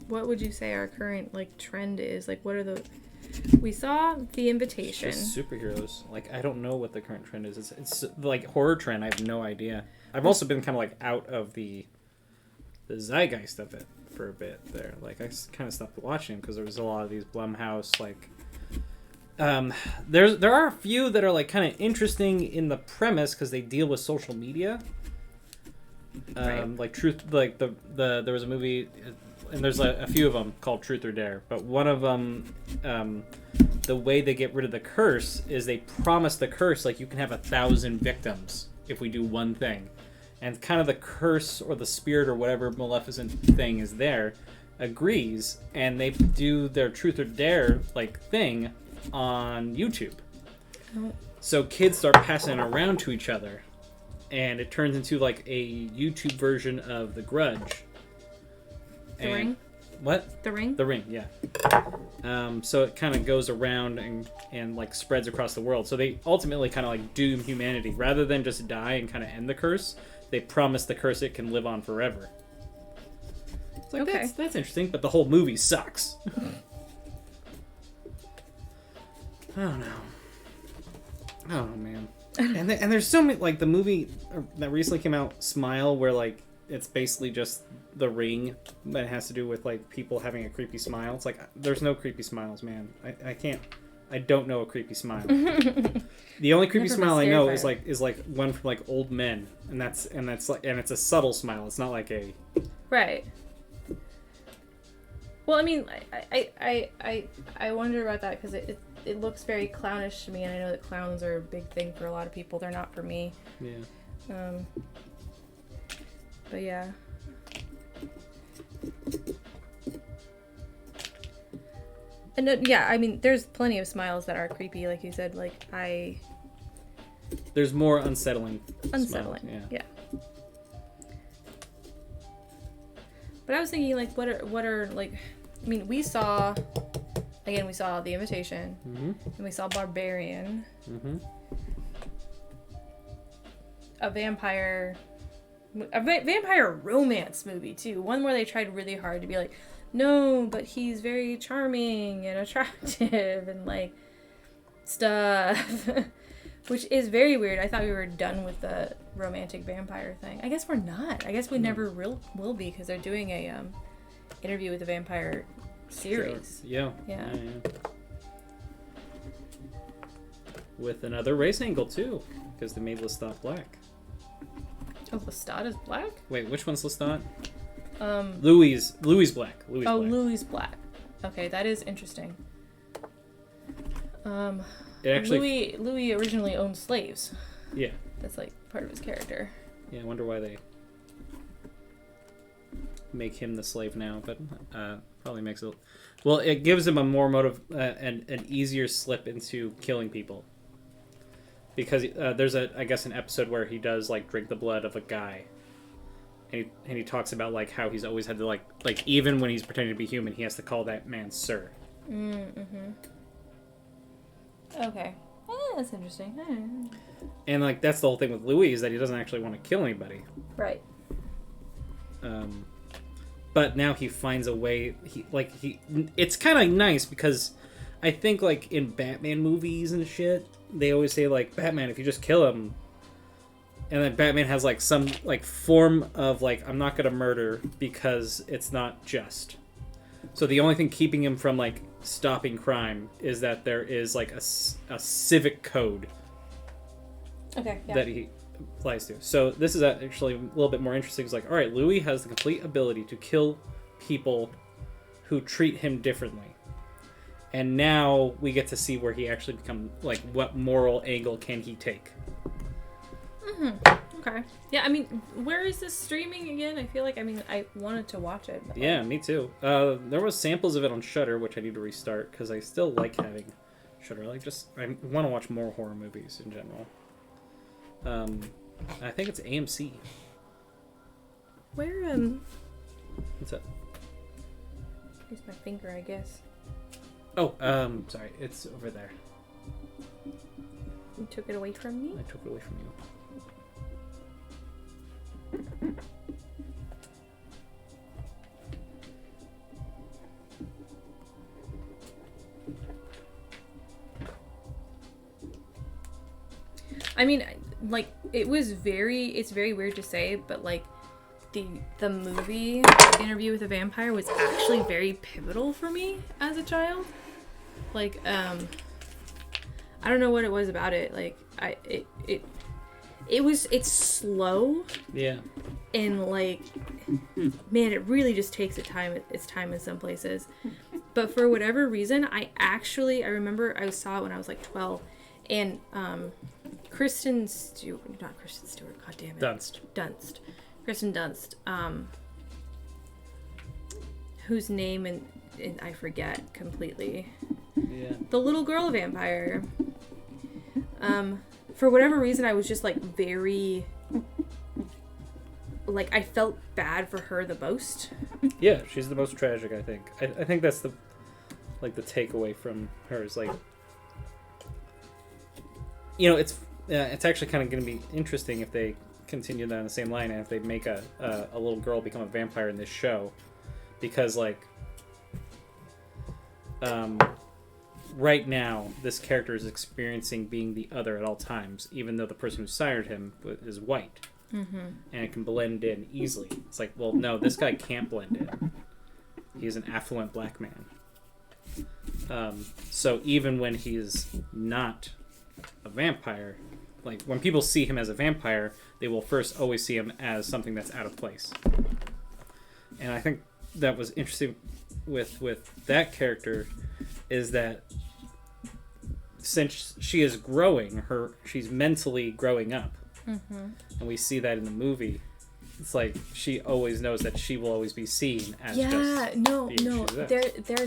What would you say our current like trend is? Like, what are the? We saw The Invitation. It's just superheroes. Like, I don't know what the current trend is. It's like horror trend. I have no idea. I've also been kind of like out of the zeitgeist of it for a bit there. Like, I kind of stopped watching because there was a lot of these Blumhouse like. There are a few that are like kind of interesting in the premise because they deal with social media. Like truth, like there was a movie. And there's a few of them called Truth or Dare, but one of them, the way they get rid of the curse is they promise the curse like you can have 1,000 victims if we do one thing, and kind of the curse or the spirit or whatever maleficent thing is there agrees, and they do their Truth or Dare like thing on YouTube. Oh. So kids start passing it around to each other, and it turns into like a YouTube version of The Grudge. The Ring? What? The Ring? The Ring, yeah. So it kind of goes around and like spreads across the world. So they ultimately kind of like doom humanity. Rather than just die and kind of end the curse, they promise the curse it can live on forever. It's like, Okay. that's interesting, but the whole movie sucks. I don't know, man. And there's so many, like the movie that recently came out, Smile, where like it's basically just The Ring, but it has to do with like people having a creepy smile. It's like there's no creepy smiles, man. I don't know a creepy smile. The only creepy Never smile I been know scared is like one from like old men, and that's like, and it's a subtle smile. It's not like a Right. Well, I mean, I wonder about that because it looks very clownish to me, and I know that clowns are a big thing for a lot of people. They're not for me. yeah. But yeah. And yeah, I mean, there's plenty of smiles that are creepy, like you said. Like There's more unsettling. unsettling. Smiles, Yeah. But I was thinking, like, what are like? I mean, we saw The Invitation, and we saw Barbarian, a vampire romance movie too. One where they tried really hard to be like, no, but he's very charming and attractive and like stuff, which is very weird. I thought we were done with the romantic vampire thing. I guess we're not. I guess we never will be because they're doing a Interview with the Vampire series. Yeah. Yeah. With another race angle too, because they made Lestat black. Oh, Lestat is black? Wait, which one's Lestat? Louis black. Louis black. Louis black. Okay, that is interesting. It actually. Louis originally owned slaves. Yeah. That's like part of his character. Yeah, I wonder why they. make him the slave now, but probably makes it. Well, it gives him a more motive, an easier slip into killing people. Because there's I guess an episode where he does like drink the blood of a guy, and he talks about like how he's always had to like even when he's pretending to be human, he has to call that man sir. Mm-hmm. Okay, that's interesting. And like that's the whole thing with Louis is that he doesn't actually want to kill anybody. Right. But now he finds a way. It's kind of nice because I think like in Batman movies and shit, they always say like Batman, if you just kill him, and then Batman has like some like form of like I'm not gonna murder because it's not just. So the only thing keeping him from like stopping crime is that there is like a civic code. Okay. Yeah. That he applies to. So this is actually a little bit more interesting. It's like, all right, Louis has the complete ability to kill people who treat him differently. And now we get to see where he actually becomes, like, what moral angle can he take. Mm-hmm. Okay. Yeah, I mean, where is this streaming again? I feel like, I wanted to watch it. But Yeah, me too. There was samples of it on Shudder, which I need to restart, because I still like having Shudder. I want to watch more horror movies in general. I think it's AMC. Where, What's that? Here's my finger, I guess. Oh, sorry, it's over there. You took it away from me? I took it away from you. I mean, like, it's very weird to say, but, like, the movie Interview with a Vampire was actually very pivotal for me as a child. Like, I don't know what it was about it. Like, it's slow. Yeah. And, like, man, it really just takes its time in some places. But for whatever reason, I remember I saw it when I was, like, 12. And, Kristen Stewart, God damn it. Dunst. Kristen Dunst, whose name and I forget completely. Yeah. The little girl vampire. For whatever reason, I was just like very, like I felt bad for her the most. Yeah, she's the most tragic. I think. I think that's the takeaway from her is like, you know, it's actually kind of going to be interesting if they continue that on the same line and if they make a little girl become a vampire in this show, because like right now this character is experiencing being the other at all times, even though the person who sired him is white. Mm-hmm. And it can blend in easily. It's like, well, no, this guy can't blend in. He's an affluent black man. So even when he's not a vampire, like when people see him as a vampire, they will first always see him as something that's out of place. And I think that was interesting with that character is that since she is growing, she's mentally growing up. Mm-hmm. And we see that in the movie. It's like she always knows that she will always be seen as there's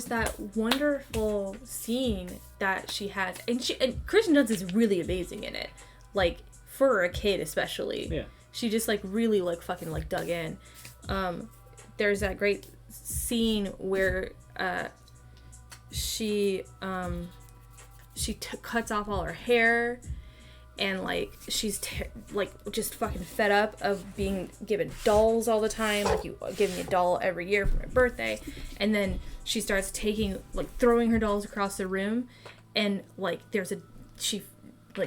that wonderful scene that she has, and Kristen Dunst is really amazing in it, like for a kid especially. Yeah, she just like really like fucking like dug in. There's that great scene where she cuts off all her hair. And, like, she's, just fucking fed up of being given dolls all the time. Like, you give me a doll every year for my birthday. And then she starts throwing her dolls across the room. And, like,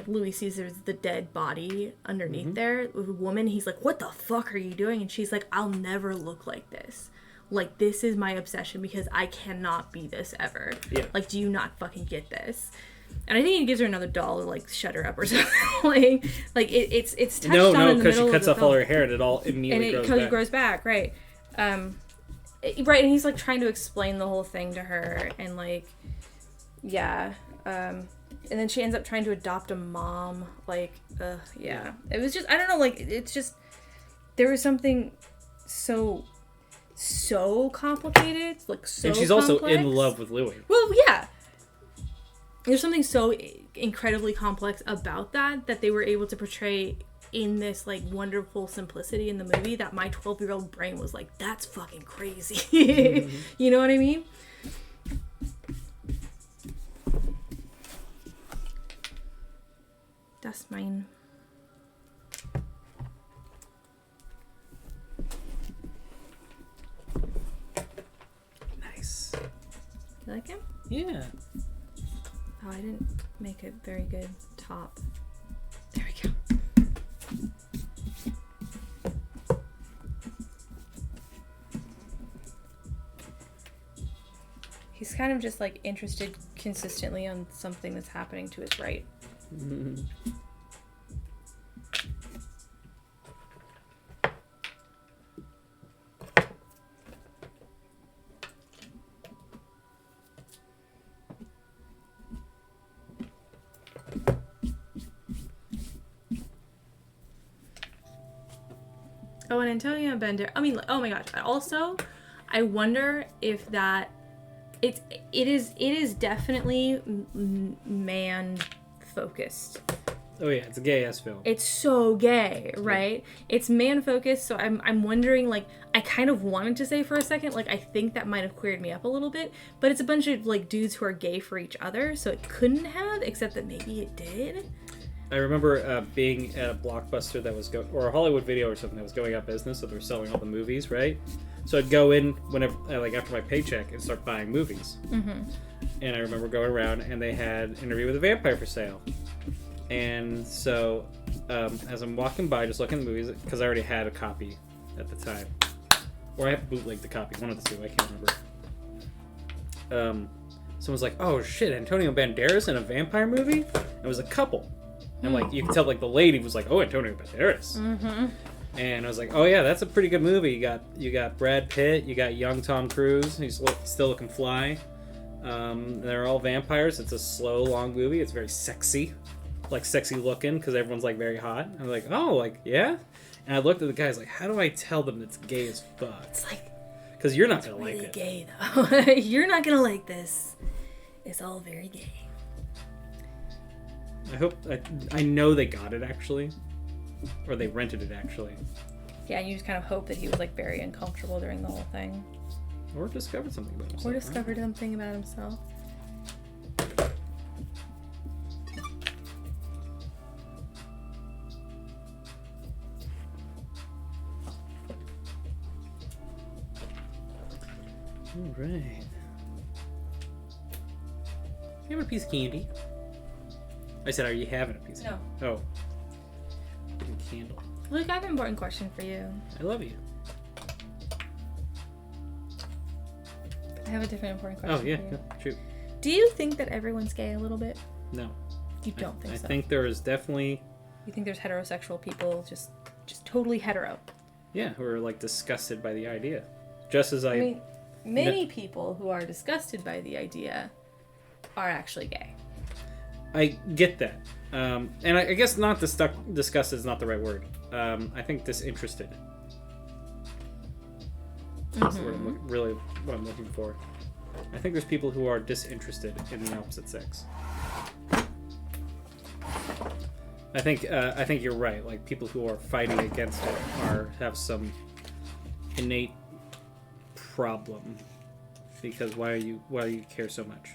Louis sees there's the dead body underneath there with a woman. He's like, what the fuck are you doing? And she's like, I'll never look like this. Like, this is my obsession because I cannot be this ever. Yeah. Like, do you not fucking get this? And I think he gives her another doll to like shut her up or something. it's touched on in the middle of the film. No, because she cuts off all her hair and it all immediately grows back. Right. Right, and he's like trying to explain the whole thing to her, and like, yeah. And then she ends up trying to adopt a mom. Like, yeah. It was just, I don't know. Like, it's just there was something so. so complicated, like so. And she's also in complex. love with Louis. Well, yeah. There's something so incredibly complex about that they were able to portray in this like wonderful simplicity in the movie that my 12-year-old brain was like, that's fucking crazy. You know what I mean? That's mine. Nice. You like him? Yeah. Oh, I didn't make a very good top. There we go. He's kind of just like interested consistently on something that's happening to his right. Oh, and Antonio Banderas. I mean, oh my gosh. Also, I wonder if that it is definitely man focused. Oh yeah, it's a gay ass film. It's so gay, right? It's man focused, so I'm wondering, like, I kind of wanted to say for a second, like, I think that might have queered me up a little bit, but it's a bunch of like dudes who are gay for each other, so it couldn't have, except that maybe it did. I remember being at a Blockbuster that was or a Hollywood Video or something that was going out of business, so they were selling all the movies, right? So I'd go in whenever, like after my paycheck, and start buying movies. Mm-hmm. And I remember going around, and they had Interview with a Vampire for sale. And so, as I'm walking by, just looking at the movies, because I already had a copy at the time, or I had bootlegged the copy, one of the two, I can't remember. Someone's like, "Oh shit, Antonio Banderas in a vampire movie?" And it was a couple. And like you could tell, like the lady was like, "Oh, Antonio Banderas," and I was like, "Oh yeah, that's a pretty good movie. You got Brad Pitt, you got young Tom Cruise. He's still looking fly. They're all vampires. It's a slow, long movie. It's very sexy, like sexy looking because everyone's like very hot." I'm like, "Oh, like yeah." And I looked at the guys like, "How do I tell them it's gay as fuck?" It's like, because you're not gonna really like it. Gay though. You're not gonna like this. It's all very gay. I know they got it actually, or they rented it actually, Yeah, you just kind of hope that he was like very uncomfortable during the whole thing, or discovered something about himself. or discovered something about himself. All right. You have a piece of candy? I said, are you having a piece of No. candy? Oh. A candle. Luke, I have an important question for you. I love you. I have a different important Oh, question yeah. for you. Shoot. Do you think that everyone's gay a little bit? No. You don't think I so? think there is definitely, You think there's heterosexual people just totally hetero? yeah, who are like disgusted by the idea. Just as I mean, many people who are disgusted by the idea are actually gay. I get that. And I guess not disgusted is not the right word. I think disinterested. That's the word really what I'm looking for. I think there's people who are disinterested in the opposite sex. I think you're right. Like people who are fighting against it have some innate problem. Because why do you care so much?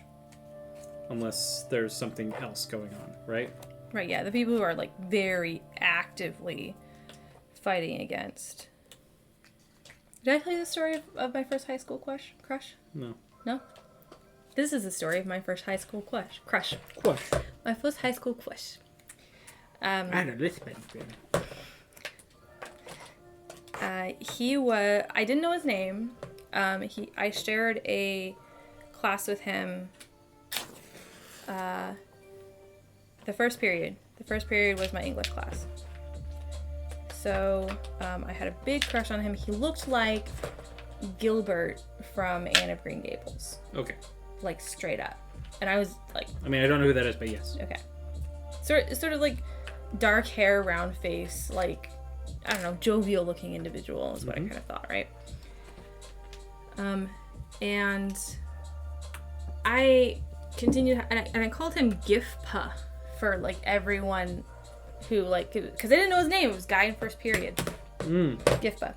Unless there's something else going on, right? Right, yeah. The people who are like very actively fighting against. Did I tell you the story of my first high school crush? No. No? This is the story of my first high school crush. Question. My first high school crush. I know this man. He was. I didn't know his name. I shared a class with him. The first period. The first period was my English class. So I had a big crush on him. He looked like Gilbert from Anne of Green Gables. Okay. Like straight up. And I was like, I mean, I don't know who that is, but yes. okay. Sort of like dark hair, round face, like, I don't know, jovial looking individual is what I kind of thought, right? And I continued, and I called him Gifpa for like everyone who like, because I didn't know his name. It was guy in first period. Gifpa.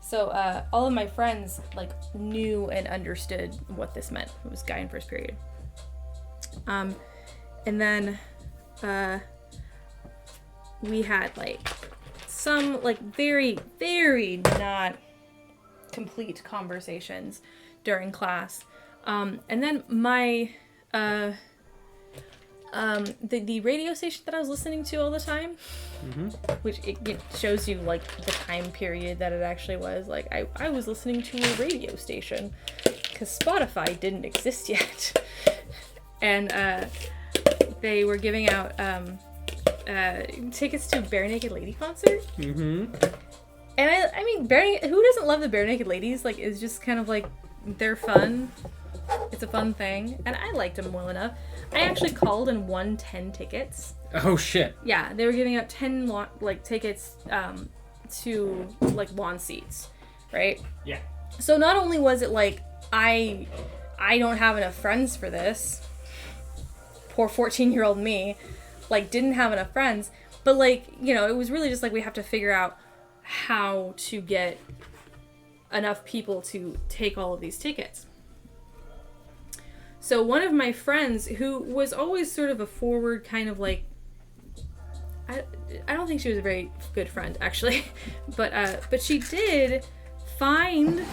So all of my friends like knew and understood what this meant. It was guy in first period. And then we had like some like very, very not complete conversations during class. And then my the radio station that I was listening to all the time, which it shows you like the time period that it actually was. Like I was listening to a radio station because Spotify didn't exist yet. And they were giving out tickets to Bare Naked Lady concert. And I mean, who doesn't love the Bare Naked Ladies? Like, it's just kind of like, they're fun. It's a fun thing. And I liked them well enough. I actually called and won 10 tickets. Oh, shit. Yeah, they were giving out 10 tickets to like lawn seats, right? Yeah. So not only was it like, I don't have enough friends for this. Poor 14-year-old me, like, didn't have enough friends. But like, you know, it was really just like, we have to figure out how to get enough people to take all of these tickets. So one of my friends, who was always sort of a forward kind of like, I don't think she was a very good friend actually, but she did find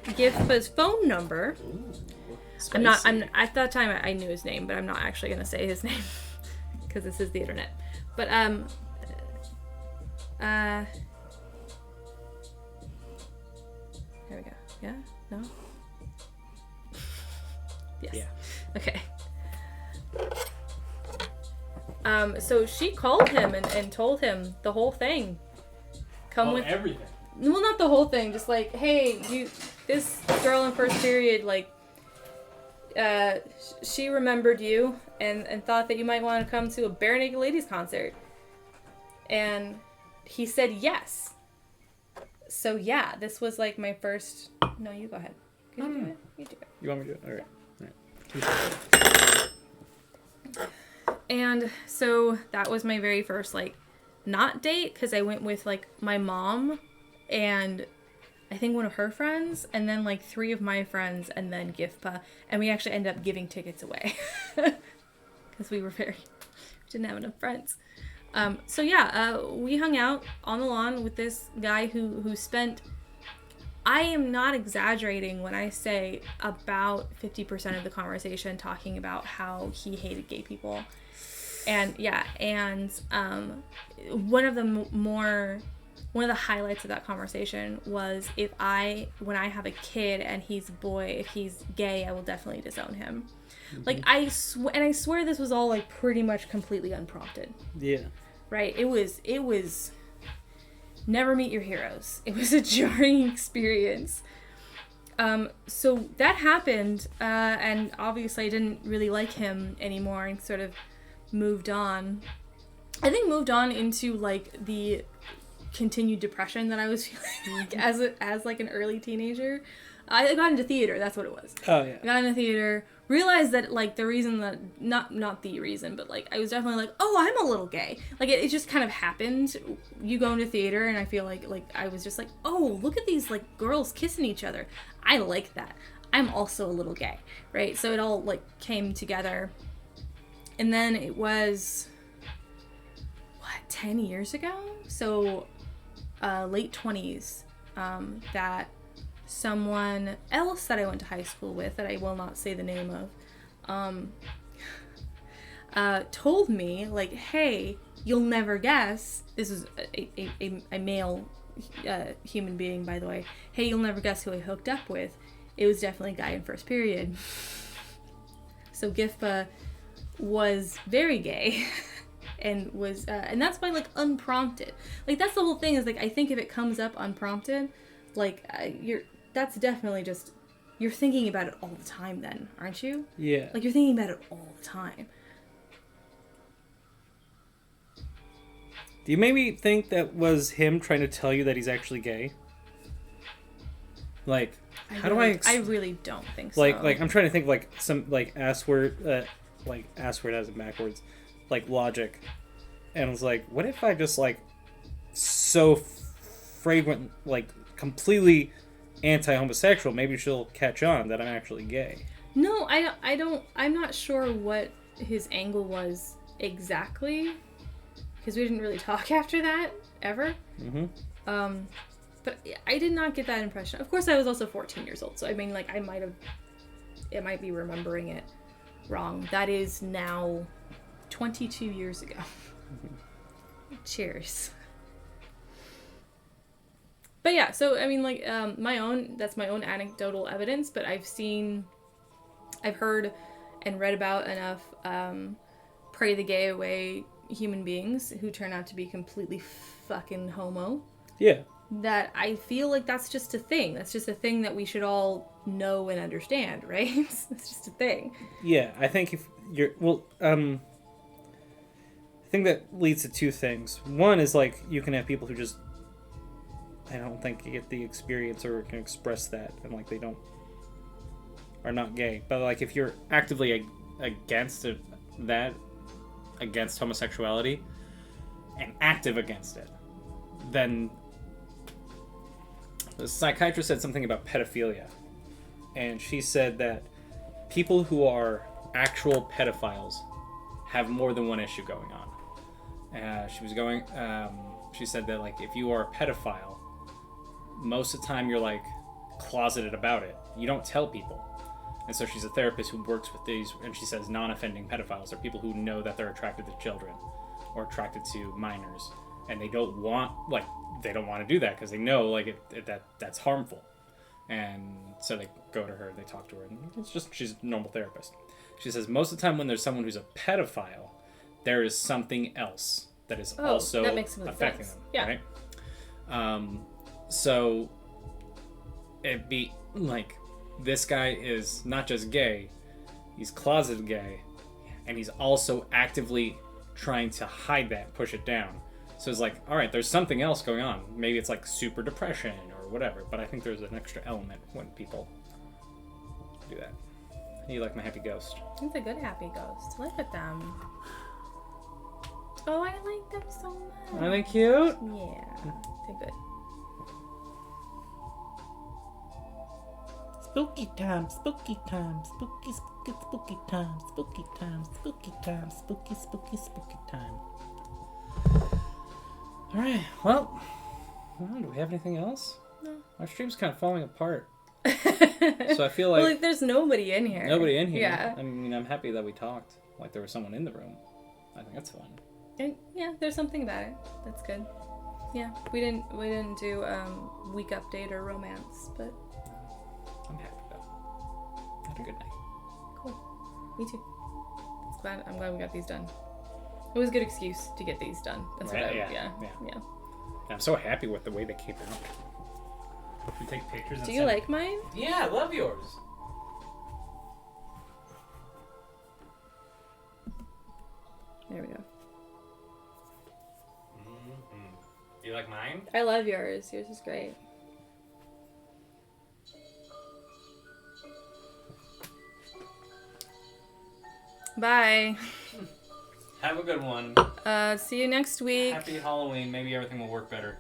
Gifpa's phone number. Spicy. At that time I knew his name, but I'm not actually gonna say his name because this is the internet. But there we go. Yeah? No? Yes. Yeah. Okay. So she called him and told him the whole thing. Come with everything. Well, not the whole thing. Just like, hey, this girl in first period, like, she remembered you and thought that you might want to come to a Bare Naked Ladies concert. And he said yes. So yeah, this was like my first. No, you go ahead. Could you do it? You do it. You want me to do it? All right. And so that was my very first like not date, because I went with like my mom and I think one of her friends, and then like 3 of my friends, and then Gifpa, and we actually ended up giving tickets away because we didn't have enough friends. So yeah, we hung out on the lawn with this guy who spent, I am not exaggerating when I say, about 50% of the conversation talking about how he hated gay people. And yeah, and one of the highlights of that conversation was when I have a kid and he's a boy, if he's gay, I will definitely disown him. Mm-hmm. Like I swear this was all like pretty much completely unprompted. Yeah. Right? It was never meet your heroes. It was a jarring experience. So that happened, and obviously I didn't really like him anymore and sort of moved on. I think moved on into like the continued depression that I was feeling like, as like an early teenager. I got into theater, that's what it was. Oh yeah. I got into theater, realized that like the reason that not the reason, but like I was definitely like, oh, I'm a little gay. Like it just kind of happened. You go into theater and I feel like I was just like, oh, look at these like girls kissing each other. I like that. I'm also a little gay, right? So it all like came together. And then it was 10 years ago? So late 20s, that someone else that I went to high school with, that I will not say the name of, told me, like, hey, you'll never guess, this is a male human being, by the way, hey, you'll never guess who I hooked up with. It was definitely a guy in first period. So Gifpa was very gay. And was and that's why, like, unprompted, like, that's the whole thing, is like, I think if it comes up unprompted, like, that's definitely just, you're thinking about it all the time then, aren't you? Yeah. Like, you're thinking about it all the time. Do you maybe think that was him trying to tell you that he's actually gay? Like, How do I I really don't think so. like I'm trying to think like some like ass word as in backwards, like logic, and it's like, what if I just like so fragrant, like completely anti-homosexual? Maybe she'll catch on that I'm actually gay. No, I don't. I'm not sure what his angle was exactly, because we didn't really talk after that ever. Mm-hmm. But I did not get that impression. Of course, I was also 14 years old, so I mean, like, I might be remembering it wrong. That is now 22 years ago. Cheers. But yeah, so I mean, like, that's my own anecdotal evidence, but I've heard and read about enough pray the gay away human beings who turn out to be completely fucking homo. Yeah. That I feel like that's just a thing. That's just a thing that we should all know and understand, right? It's just a thing. Yeah, I think if you're I think that leads to two things. One is like you can have people who just I don't think get the experience or can express that, and like they are not gay. But like if you're actively against against homosexuality and active against it, then the psychiatrist said something about pedophilia, and she said that people who are actual pedophiles have more than one issue going on. She said that like if you are a pedophile, most of the time you're like closeted about it. You don't tell people. And so she's a therapist who works with these, and she says non-offending pedophiles are people who know that they're attracted to children or attracted to minors, and they don't want to do that because they know like that's harmful. And so they go to her, they talk to her, and she's a normal therapist. She says most of the time when there's someone who's a pedophile, there is something else that is also that makes affecting sense. them. Yeah. Right? So it'd be like this guy is not just gay, he's closeted gay, and he's also actively trying to hide that, push it down. So it's like, all right, there's something else going on. Maybe it's like super depression or whatever, but I think there's an extra element when people do that. You like my happy ghost? It's a good happy ghost. Look at them. Oh, I like them so much. Are they cute? Yeah, they're good. Spooky time, spooky time, spooky, spooky, spooky time, spooky time, spooky time, spooky, spooky, spooky time. All right. Well, do we have anything else? No. Our stream's kind of falling apart, so I feel like Well, like there's nobody in here. nobody in here. Yeah. I mean, I'm happy that we talked. Like there was someone in the room. I think that's fun. And yeah, there's something about it. That's good. Yeah, we didn't do week update or romance, but I'm happy though. Have a good night. cool. Me too. I'm glad we got these done. It was a good excuse to get these done. That's Right, what I yeah. yeah. I'm so happy with the way they came out. We take pictures. Do you like mine? Yeah, I love yours. There we go. Mm-hmm. You like mine? I love yours. Yours is great. Bye. Have a good one. See you next week. Happy Halloween. Maybe everything will work better.